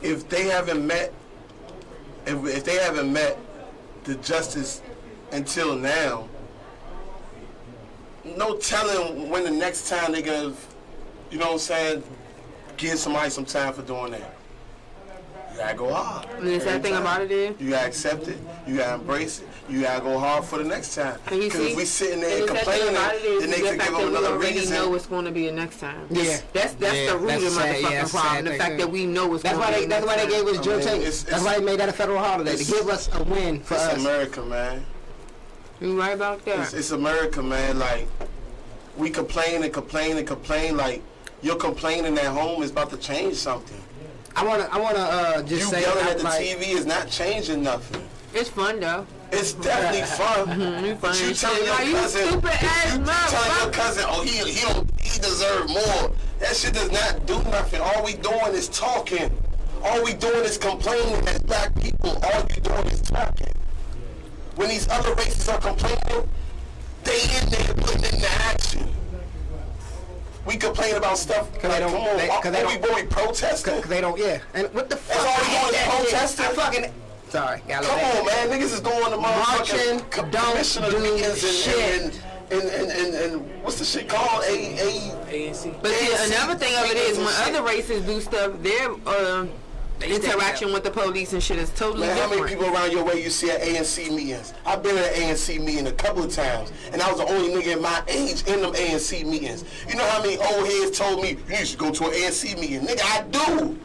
If they haven't met the justice until now, no telling when the next time they're gonna, you know what I'm saying, give somebody some time for doing that. You gotta go hard. And the sad thing about it is, you gotta accept it, you gotta embrace it, you gotta go hard for the next time. Because if we sitting there and complaining, then they could give them another reason. We know it's going to be a next time. Yeah, that's the root of the motherfucking problem. The fact that we know it's going to be. That's why they gave us Juneteenth. That's why they made that a federal holiday, to give us a win for us. It's America, man. You right about that? It's America, man. Like, we complain and complain and complain. Like, your complaining at home is about to change something. I wanna just say, you yelling at the TV is not changing nothing. It's fun though. It's definitely fun. But you telling your cousin, stupid ass telling your cousin, oh he deserve more. That shit does not do nothing. All we doing is talking. All we doing is complaining as black people. All you doing is talking. When these other races are complaining, they in there putting in the action. We complain about stuff like, come on, we protesting? Because they don't, yeah. And what the fuck? That's all we doing is protesting? Sorry. Come on, man. Niggas is going to motherfucking commissioner meetings and what's the shit called? ANC. But see, another thing of it is when other races do stuff, their interaction with the police and shit is totally different. How many people around your way you see at ANC meetings? I've been at an ANC meeting a couple of times, and I was the only nigga in my age in them ANC meetings. You know how many old heads told me, you should go to an ANC meeting? Nigga, I do.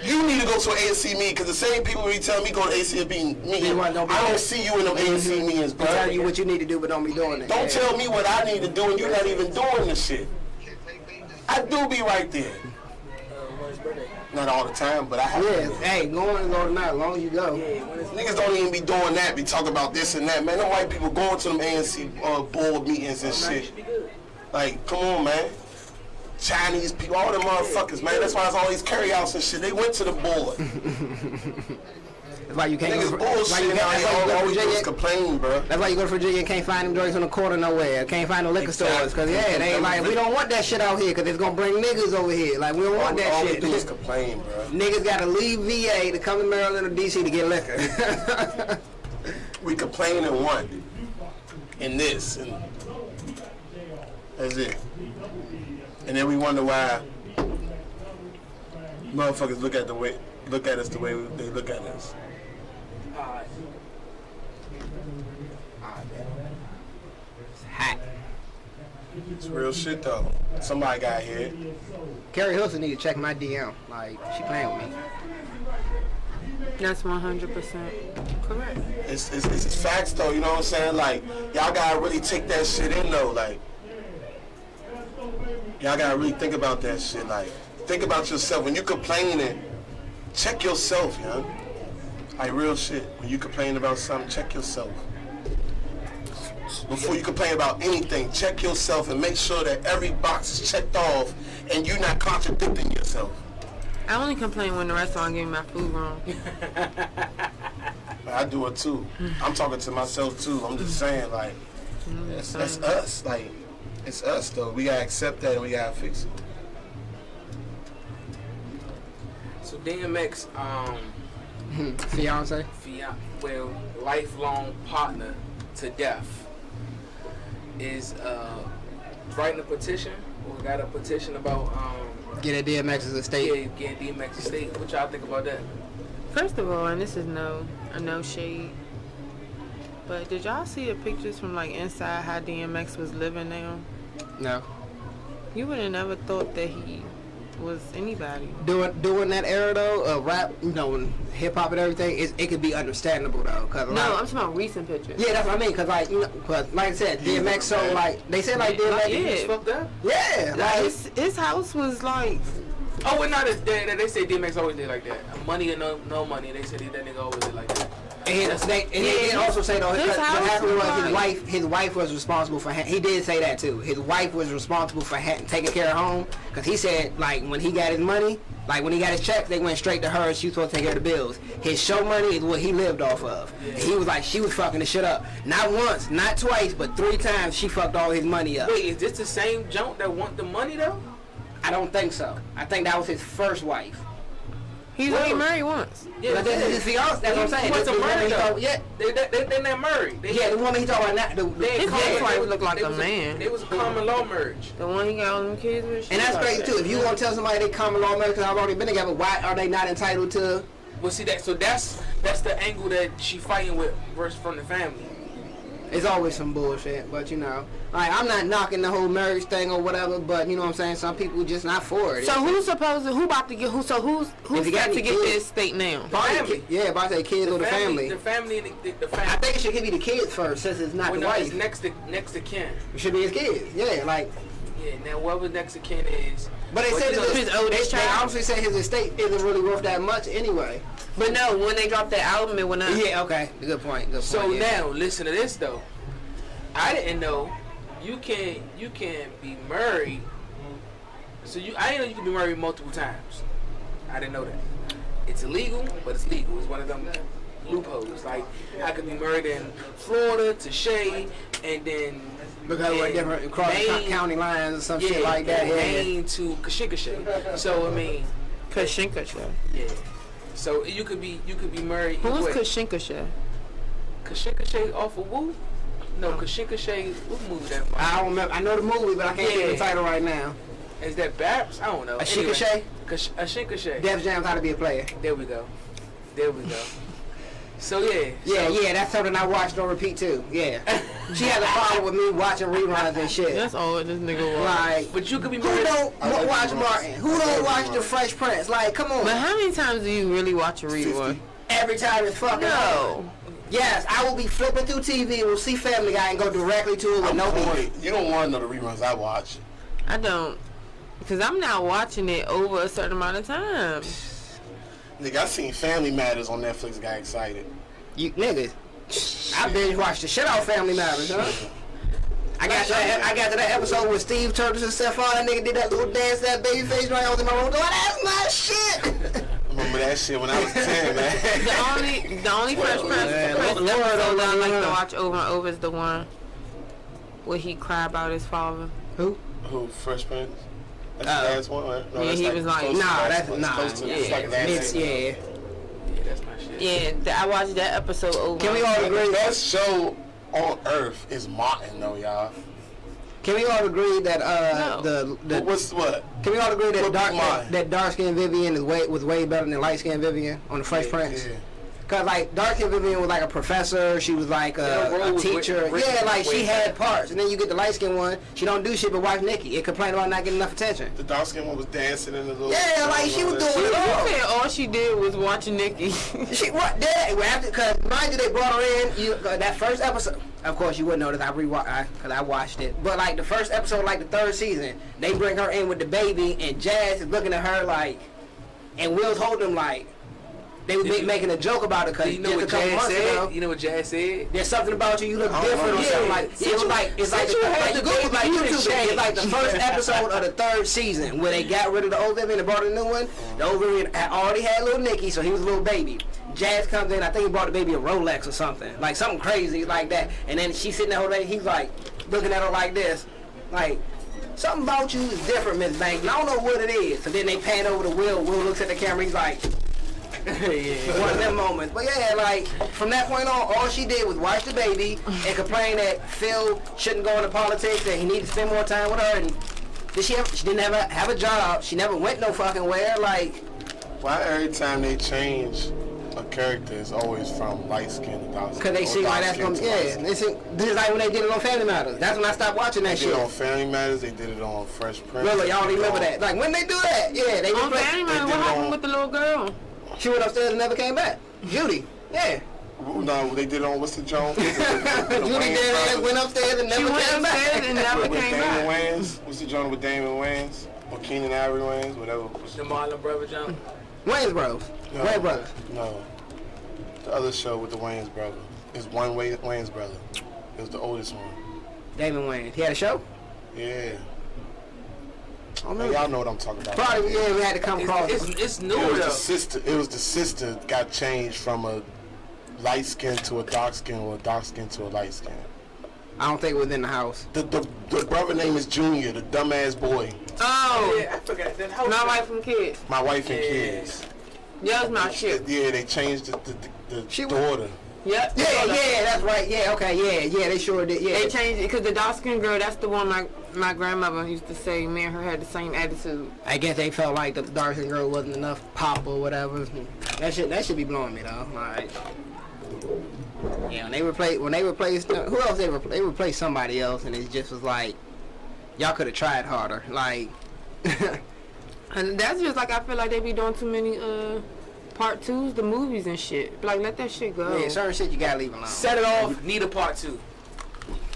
You need to go to an ANC meeting, because the same people be telling me go to ANC meeting. I don't see you in them ANC meetings, bro. They tell you what you need to do, but don't be doing it. Don't tell me what I need to do, and you're not even doing the shit. I do be right there. Not all the time, but I have to. Hey, go tonight, as long as you go. Niggas don't even be doing that, be talking about this and that, man. Them white people going to them ANC board meetings and shit. Like, come on, man. Chinese people, all them motherfuckers, man. That's why it's all these carryouts and shit. They went to the board. That's why you can't Niggas go to bullshit. All we do is complain, bro. That's why you go to Virginia and can't find them joints on the corner nowhere. Can't find the liquor stores. Because, yeah, they ain't like, we don't want that shit out here because it's going to bring niggas over here. Like, we don't want that all shit. All we do is complain, bro. Niggas got to leave VA to come to Maryland or D.C. to get liquor. We complain and want. And this. And that's it. And then we wonder why motherfuckers look at us the way they look at us. It's hot. It's real shit though. Somebody got hit. Carrie Hilson need to check my DM. Like, she playing with me. That's 100% correct. It's facts though, you know what I'm saying? Like, y'all gotta really take that shit in though. Like, y'all gotta really think about that shit. Like, think about yourself. When you complaining, check yourself, yo. Like, real shit. When you complain about something, check yourself. Before you complain about anything, check yourself and make sure that every box is checked off and you're not contradicting yourself. I only complain when the restaurant give me my food wrong. I do it too. I'm talking to myself too. I'm just saying, like, that's us. Like, it's us though. We gotta accept that and we gotta fix it. So DMX, Fiance? lifelong partner to death is writing a petition or got a petition about Get a DMX's estate. getting DMX estate. What y'all think about that? First of all, and this is no shade, but did y'all see the pictures from like inside how DMX was living now? No. You would have never thought that he was anybody. Doing that era though, rap, you know, hip hop and everything, it could be understandable though. Cause No, I'm talking about recent pictures. yeah, that's what I mean. Cause like, you know, cause like I said, DMX. So like, they said like DMX. Yeah. Fucked up? Yeah, Like like his house was like, Oh, well, not they say DMX always did like that. Money or no money. They said that nigga always did like that. and they did also say though, his what house happened was was like- his wife was responsible for. He did say that too. His wife was responsible for taking care of home. Cause he said like when he got his money. Like when he got his check, they went straight to her and she was supposed to take care of the bills. His show money is what he lived off of. Yeah. And he was like, she was fucking the shit up. Not once, not twice, but 3 times she fucked all his money up. Wait, is this the same junk that want the money though? I don't think so. I think that was his first wife. he's only married once. Yeah, But this is his fiance. That's what I'm saying. He wasn't The woman married he though. talk- Yeah, They not married. yeah. The woman he talking about now. His ex-wife looked like they a was man. It was a common law marriage. The one he got all them kids with. she And that's like crazy that. too. If you want to tell somebody they common law marriage because I've already been together, why are they not entitled to? Well, see that. So that's the angle that she fighting with versus from the family. It's always some bullshit, but you know, like I'm not knocking the whole marriage thing or whatever, but you know what I'm saying. Some people just not for it. So who's about to get who? So who's If you got set to any get kids- the estate now? Probably family. Yeah, if I say kids or the family. The family and the family. I think it should be the kids first, since it's not Well, the no, wife. it's next to kin. It should be his kids. Yeah, like. Yeah, now whoever next to kin is. But they said you know, his oldest they child? obviously said his estate isn't really worth that much anyway. But no, when they dropped that album, it went up. Yeah, okay. Good point. Good point. So yeah. now listen to this though. I didn't know you can be married. So I didn't know you can be married multiple times. I didn't know that. It's illegal, but it's legal. It's one of them loopholes. Like I could be married in Florida to Shay, and then Because we're different across Maine- county lines or some shit like that. Yeah. Maine to Kashinka. So I mean, Kashinkasha. yeah. So you could be married. Who's what? Kashinkasha? Kashinka off of Woo? No, Kashinka. What movie that? I don't remember. I know the movie, but I can't think of the title right now. Is that Babs? I don't know. A Shay? Kashinka. Def Jam's How to Be a Player. There we go. So yeah. Yeah, that's something I watched on repeat too. Yeah. She had a problem with me watching reruns and shit. That's all this nigga was. Like, But you could be who married. don't I like watch reruns. Martin? Who don't watch The Fresh Prince? Like, come on. But how many times do you really watch a rerun? Every time it's fucking on. No. Yes, I will be flipping through TV, will see Family Guy and go directly to it with no beat. You don't want to know the reruns I watch. I don't. Because I'm not watching it over a certain amount of time. Nigga, I seen Family Matters on Netflix. Got excited. You niggas, I binge watched the shit out of Family Matters, huh? I got to that episode where Steve turned to himself on. That nigga did that little dance, that baby face right. I was in my room going, "That's my shit." Remember that shit when I was 10, man. The only Fresh Prince episode that I like to watch over and over is the one where he cried about his father. Who? Fresh Prince? That's the last one, right? No, Yeah, he was like, It's Yeah, that's my shit. Yeah, I watched that episode over. Can we all The agree? best show on earth is Martin, though, y'all. Can we all agree that No. What? Can we all agree that Martin? dark skinned Vivian was way better than light skinned Vivian on the Fresh Prince? Yeah. Cause like dark skinned Vivian was like a professor, she was like a teacher. She had parts, and then you get the light skinned one. She don't do shit but watch Nikki and complain about not getting enough attention. The dark skin one was dancing in the little. Yeah, like she was doing it You all. said all she did was watching Nikki. She what? Because mind you, they brought her in. That first episode. Of course, you wouldn't notice. Because I watched it. But like the first episode, like the third season, they bring her in with the baby, and Jazz is looking at her like, and Will's holding him like. They were making a joke about it because you know what Jazz said? You know what Jazz said? There's something about you. You look different or something like. It's like the first episode of the third season where they got rid of the old Vivian and brought a new one. The old Vivian already had little Nikki, so he was a little baby. Jazz comes in. I think he brought the baby a Rolex or something, like something crazy like that. And then she's sitting there whole day. He's like looking at her like this, like. Something about you is different, Miss Banks. And I don't know what it is. So then they pan over to Will. Will looks at the camera. He's like. One of them moments. But yeah, like from that point on, all she did was watch the baby and complain that Phil shouldn't go into politics, that he needed to spend more time with her. And she didn't ever have a job. She never went no fucking where. Like, why every time they change a character is always from light skin to dark skin? Because they see like that's gonna this is like when they did it on Family Matters. That's when I stopped watching that shit. They did it on Family Matters. They did it on Fresh Prince. Really, y'all remember that? Like when they do that, yeah, they on Family Matters. What happened with the little girl? She went upstairs and never came back. Judy, yeah. No, they did it on what's the Jones? Judy went upstairs and never came back. With Damon Wayans. What's the Jones with Damon Wayans? Or Keenan Ivory Wayans? Whatever. The Marlon Brother Jones? Wayans Bros. No, Wayans Brothers. No. The other show with the Wayans brother. It's one Wayans brother. It was the oldest one. Damon Wayans. He had a show? Yeah. Y'all know what I'm talking about. Probably, yeah, we had to come across. It's new, It was the sister got changed from a light skin to a dark skin or a dark skin to a light skin. I don't think it was in the house. The brother name is Junior, the dumbass boy. Oh, yeah, I forgot that. My Wife and Kids. My Wife and Kids. Yeah, that's my shit. Yeah, they changed the daughter. Yep. Yeah, that's right. Yeah, okay, yeah, they sure did. Yeah, they changed it because the dark skinned girl, that's the one my grandmother used to say. Me and her had the same attitude. I guess they felt like the dark skinned girl wasn't enough pop or whatever. That should be blowing me though. All right. Yeah, when they replaced who else they replaced somebody else, and it just was like y'all could have tried harder. Like, and that's just like I feel like they be doing too many part twos, the movies and shit. Like, let that shit go. Yeah, certain shit you gotta leave alone. Set it off. Need a part 2.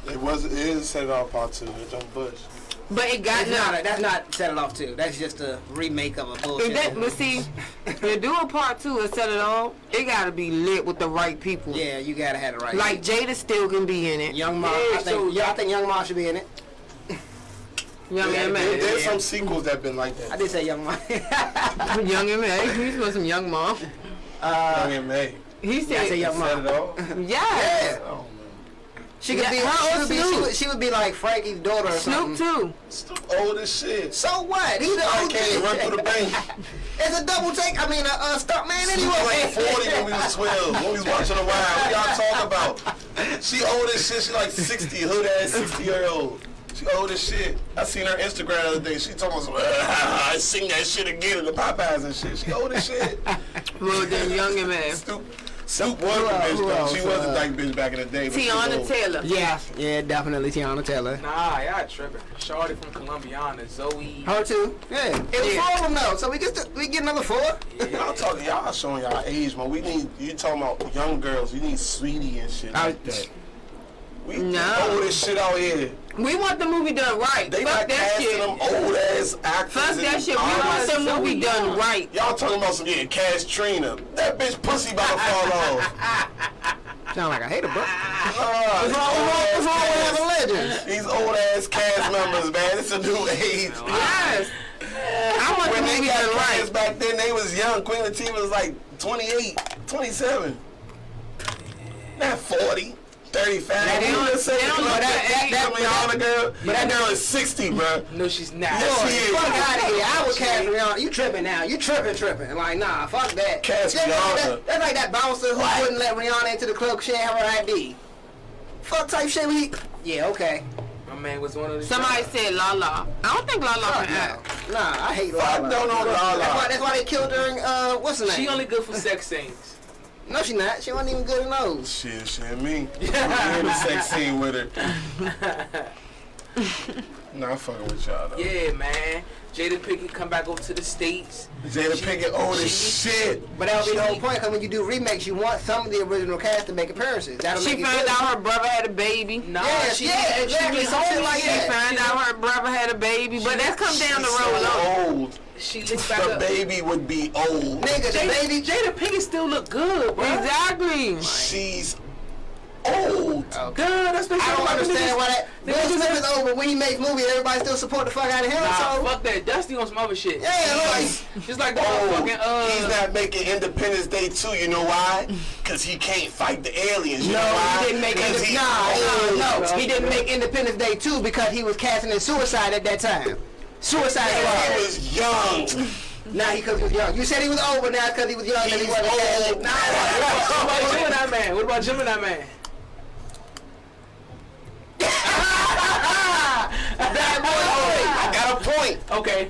It is Set It Off part 2. It's on Bush. But it got that's not Set It Off 2. That's just a remake of a bullshit. But see, to do a part 2 and Set It Off, it gotta be lit with the right people. Yeah, you gotta have the right. Like Jada still can be in it. Young Ma, I think Young Ma should be in it. There's some sequels that been like that. I did say Young Ma. Young M.A. He's supposed some Young Mom. Young M.A. He said, I said Young Ma. Set It Off? Yeah. Oh, She could be. She would be like Frankie's daughter or Snoop something. too. Snoop old as shit. So what? He's the I OG. can't run through the bank. It's a double take. I mean, a stunt man Snoop anyway. like 40 when we was 12. When we was watching The Wild. What y'all talking about? She old as shit. She like 60. Hood ass 60-year-old. She old as shit. I seen her Instagram the other day. She told us, I sing that shit again in the Popeyes and shit. She old as shit. Well, then Young M.A. Snoop was a bitch though. She was a dyke bitch back in the day. Tiana Taylor. Yeah, definitely Tiana Taylor. Nah, y'all tripping. Shorty from Columbiana, Zoe. Her too. Yeah. It was 4 of them though, so we get another 4. Y'all showing y'all age, man. You talking about young girls. You need Sweetie and shit like that. We old as shit out here. We want the movie done right. They Fuck not that casting shit. them old ass actors. Fuck that shit. We want the movie done right. Y'all talking about some Cash Trina. That bitch pussy about to fall off. Sound like I hate her, bro. What's wrong with having legends? These old ass cast members, man. It's a new age. Yes. I want the movie done right. back then, they was young. Queen Latifah was like 28, 27. Not 40, 35. That girl is 60, bro. No, she's not. Yes, she is. Fuck out of here. I would cast Rihanna. You tripping now. You tripping. Like, nah, fuck that. Cast Rihanna. That's like that bouncer who wouldn't let Rihanna into the club because she didn't have her ID. Fuck type shit. Yeah, okay. My man was one of the. Somebody said Lala. I don't think Lala can act. Nah, I hate Fuck Lala. don't know Lala. That's why they killed her in, what's her name? She only good for sex scenes. No, she not. She wasn't even good in those. Shit, me. I'm in a sex scene with her. Nah, I'm fucking with y'all though. Yeah, man. Jada Pinkett come back over to the States. Jada Pinkett old as shit. But that'll be the whole point, because when you do remakes, you want some of the original cast to make appearances. That'll She make it found good. out her brother had a baby. Nah, Exactly. She Some shit like She that. found out her brother had a baby, but that's come down the road. So though. old. She licked back The up. baby would be old. Nigga, the baby. Jada Pinkett still look good, bro. Exactly. She's old. Duh, that's what I don't understand why that. Will Smith is over. When he makes movies, everybody still support the fuck out of him. Nah, So fuck that. Dusty on some other shit. yeah, like Just like the Oh, motherfucking he's not making Independence Day 2. You know why? Because he can't fight the aliens. You know no, why? he didn't make Because he's old. no. He didn't make Independence Day 2 because he was casting in Suicide at that time. Suicide He Squad. was young. Nah, because he was young. You said he was over now because he was young and he He's wasn't casting. old. Nah, What about Gemini Man? What about Gemini Man? bad boy. I got a point. Okay,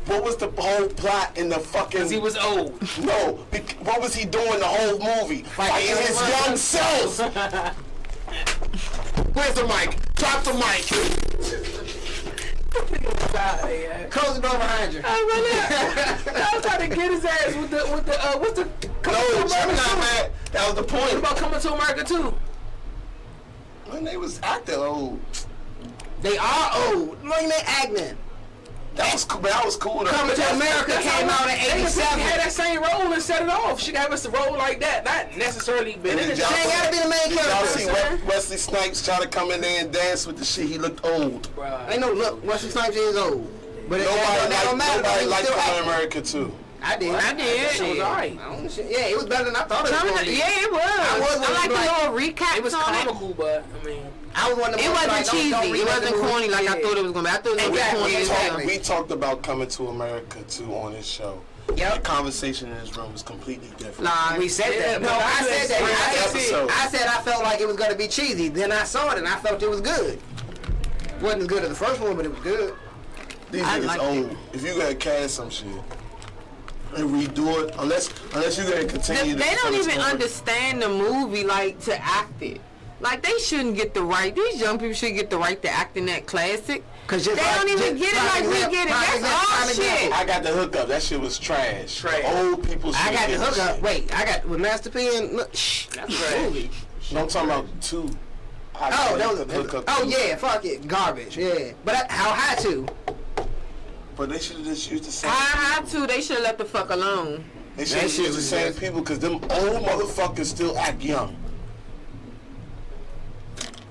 What was the whole plot in the fucking... because he was old. No, what was he doing the whole movie? Fighting his young self. Where's the mic? Drop the mic. Close the door behind you. I was trying to get his ass with the what's the No, Gemini Man. That was the What point. about Coming to America too? When they was acting old. They are old. Look at that acting. That was cool. That was cool. Though. Coming to America came out in Jada Pinkett had 87. that same role and set it off. She got us to roll like that, not necessarily been in And it. then She ain't gotta be the main Did y'all character. see Wesley Snipes try to come in there and dance with the shit? He looked old. Ain't no look. Wesley Snipes is old. But that don't matter. Nobody He liked still Coming acting. America too. I did. I did. Shit. It was alright. Yeah, it was better than I thought it was going to be. Yeah, it was. I like the little recaps It was on it. comical, but I mean, I was one of the It ones wasn't like, don't cheesy. It remake the wasn't movie. corny like I thought it was gonna be. I thought it was gonna be Exactly. corny as hell. We talked about Coming to America too on this show. Yep. The conversation in this room was completely different. Nah, We said Yeah, that. No, but I said that. Episode. I said I felt like it was going to be cheesy. Then I saw it and I felt it was good. Wasn't as good as the first one, but it was good. These I niggas liked old. If you gotta cast some shit and redo it, unless you gotta continue. They don't finish even over. understand the movie like to act it. Like they shouldn't get the right. These young people should get the right to act in that classic. Cause They don't even get it like we get it. That's all shit. I got the hookup. That shit was trash. Trash. Old people. I got the should've hookup. been Wait, I got with Master P and look. Shh, that's trash. movie. shit. No, I'm talking about two. Oh, that was the hookup. oh yeah, fuck it, garbage. Yeah, but how high to? But they should have just used the same. I had to. They should have left the fuck alone. They should have That shit used the was same just- people because them old motherfuckers still act young.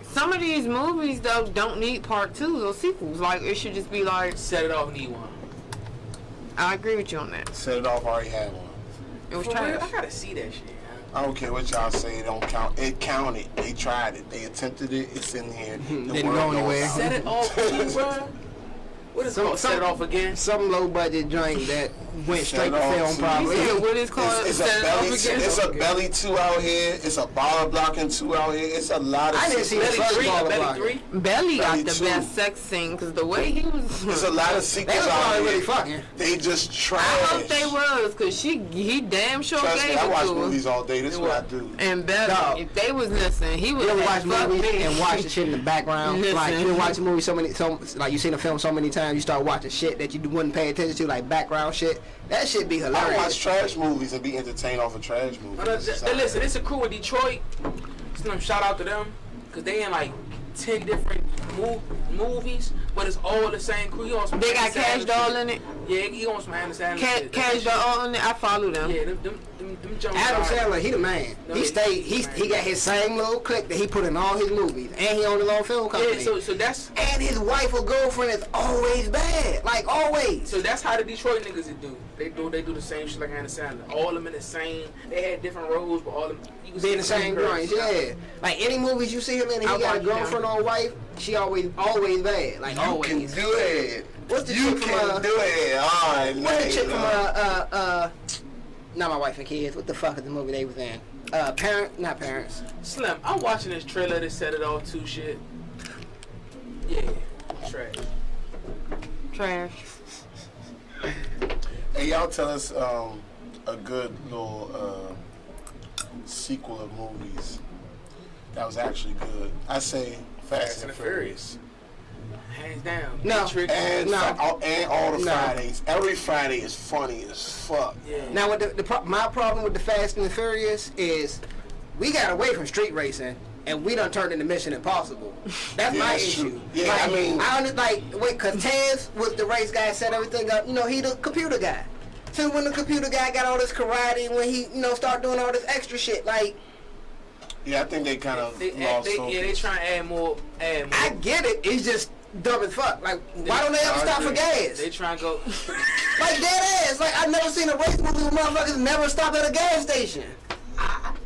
Some of these movies though don't need part 2s or sequels. Like it should just be like. set it off, need one. I agree with you on that. Set it off. Already had one. It was For real, trash. I gotta see that shit. I don't care what y'all say. It don't count. It counted. They tried it. They attempted it. It's in here. The Didn't world go knows anywhere. about Set it off, bro. What is it called? Set it off again. Some low budget joint that went Set straight to off film to- probably. Yeah, what is called? It's Set a It Off belly. Again? It's a belly 2 out here. It's a bar blocking 2 out here. It's a lot of. I didn't see the Belly first 3, Baller Belly Block. 3. Belly got Belly the too. best sex scene because the way he was. There's a lot of They sequels was out probably here. really fucking. They just trash. I hope they was because he damn sure Trust me, gave I it watch to her. movies all day. This is what I do. And Belly, Dog. if they was listening, he would You ever have watch fucked movies me. and watch the shit in the background? Listen. Like you watch a movie like you seen a film so many times, you start watching shit that you wouldn't pay attention to, like background shit. That shit be I hilarious. watch trash movies and be entertained off of trash movies. Listen, it's a crew in Detroit. Shout out to them, cause they in like 10 different movies. but it's all the same crew. He on some They got Adam Cash Sandler Doll shit. in it. Yeah, he on some Adam Sandler shit. Cash Doll in it. I follow them. Yeah, them Jones. Adam hard. Sandler, he the man. No, He stayed. he's He got his same little clique that he put in all his movies, and he owned his own film company. Yeah, so that's and his wife or girlfriend is always bad, like always. so that's how the Detroit niggas do. They do the same shit like Adam Sandler. All of them in the same. They had different roles, but all of them. You can Be see in the same joints, yeah. Like any movies you see him in, he I got a watch girlfriend or wife. She always bad, like You always. can do it. What's the You chick can from do it. All right, What's the chick from now. not My Wife and Kids? What the fuck is the movie they was in? Not Parents. Slim, I'm watching this trailer that set it all to shit. Yeah, trash. Trash. Hey, y'all tell us a good little sequel of movies that was actually good. I say Fast and Furious. Hands down. No. Matrix. And, No. and all the No. Fridays. Every Friday is funny as fuck. Yeah. Now, what my problem with the Fast and the Furious is we got away from street racing and we done turned into Mission Impossible. That's Yeah, my that's issue. true. Yeah, like, I mean- cause Taz was the race guy, set everything up. You know, he the computer guy. So when the computer guy got all this karate, when he start doing all this extra shit, like Yeah, I think they kind of lost focus. they trying to add more. I get it, it's just dumb as fuck. Like why don't they ever I stop for agree. gas? They trying to go. Like dead ass. Like I've never seen a race movie where motherfuckers never stop at a gas station.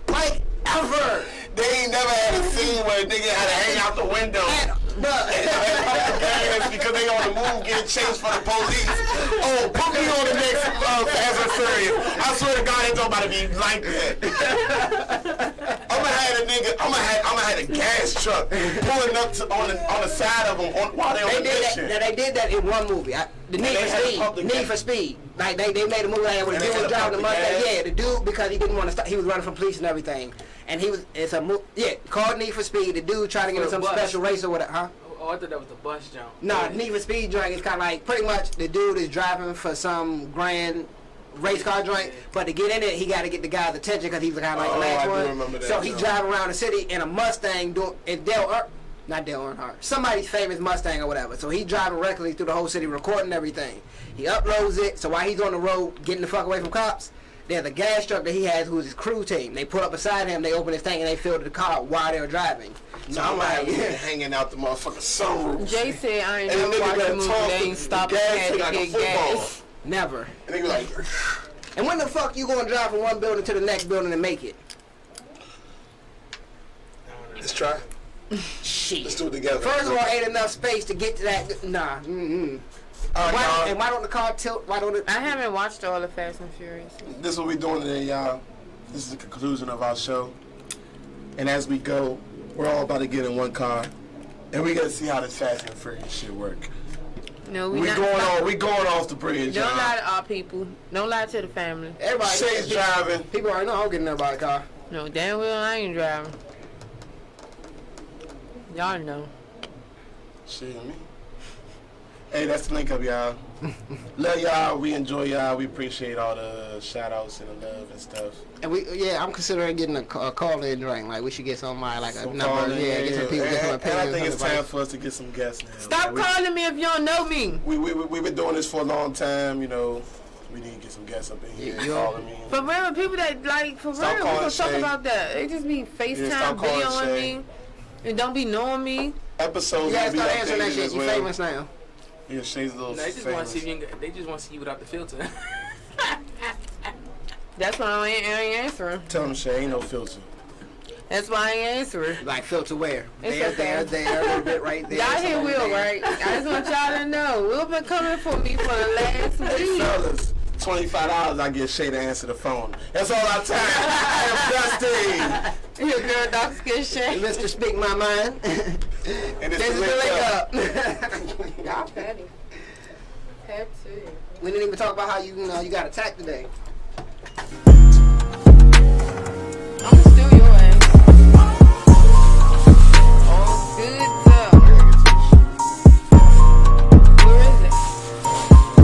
Like ever. They ain't never had a scene where a nigga had to hang out the window. And, Gas because they on the move getting chased for the police. Oh, put me on the next Fast and Furious. I swear to God, it's about to be like that. I'ma have a gas truck pulling up on the side of them while they on the mission. they did that in one movie. The Need they for had Speed. public Need gas. for Speed. Like they made a movie like that where And the they dude had was driving the public Mustang. gas. Yeah, the dude because he didn't want to stop. He was running from police and everything. And it's a movie. Yeah, called Need for Speed. The dude trying to get in some Bus. special race or whatever. Huh? Oh, I thought that was the bus jump. No, Need for Speed joint is kind of like pretty much the dude is driving for some grand race car joint, but to get in it, he got to get the guy's attention because he's kind of like the Oh, last I do one. remember that, So he yeah. driving around the city in a Mustang. Not Dale Earnhardt, somebody's famous Mustang or whatever. So he driving recklessly through the whole city, recording everything. He uploads it. So while he's on the road getting the fuck away from cops, there's a gas truck that he has who's his crew team. They pull up beside him, they open his tank, and they fill the car while they're driving. So I'm like hanging out the motherfucking sunroof. Jay said I ain't And never the nigga watched a better movie talk that to ain't stop the and gas had tank to like a get football. gas. Never. And they be like, And when the fuck you gonna drive from one building to the next building and make it? let's try. Shit. Let's do it together. First of all, ain't enough space to get to that. Nah. Mm-mm. All right, y'all. And why don't the car tilt? Why don't it? I haven't watched all of Fast and Furious. This is what we're doing today, y'all. This is the conclusion of our show. And as we go, we're all about to get in one car, and we gotta see how this Fast and Furious shit work. No, We not. going off the bridge, Don't y'all. lie to our people. Don't lie to the family. Everybody. Shay's driving. People already know I'm getting there by the car. No, damn well I ain't driving. Y'all know. Shit, me. Hey, that's the link up, y'all. Love y'all. We enjoy y'all. We appreciate all the shout outs and the love and stuff. And I'm considering getting a call-in drink. Like we should get somebody like a Some number. calling, Get some people, get some and opinions. I think it's some time advice. for us to get some guests now. Stop We- calling me if you don't know me. We've been doing this for a long time, you know. We need to get some guests up in here. Yeah. Calling me. For real, people that like, for Stop real, we calling gonna talk Shay. about that. They just be Yeah, FaceTime stop calling videoing Shay. me. And don't be knowing me. Episodes You gotta will be start answering that updated shit. as You well. famous now. Yeah, Shay's a little They just want famous. to see if you can, they just want to see you without the filter. That's why I ain't answering. Tell them Shay ain't no filter. That's why I ain't answering. Like filter where? It's There, okay. a little bit right there. Y'all hear some over Will, there. right? I just want y'all to know. Will been coming for me for the last Hey, week. fellas, $25 I get Shay to answer the phone. That's all I time. I am Dusty. Your girl, Dr. Skin Shay. Mr. Speak My Mind. And This is the link link up. Y'all petty. Petty. We didn't even talk about how you got attacked today. I'm still your ass. All good though. Where is it?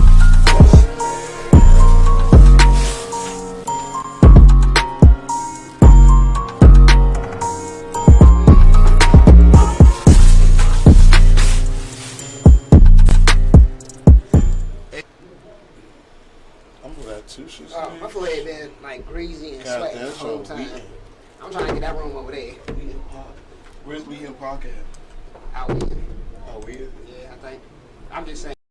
got 2 shoots. Oh, my forehead been like greasy and sweaty the whole time. I'm trying to get that room over there. Where's We Hill Park at? Out here. Oh, we here? Yeah, I think. I'm just saying.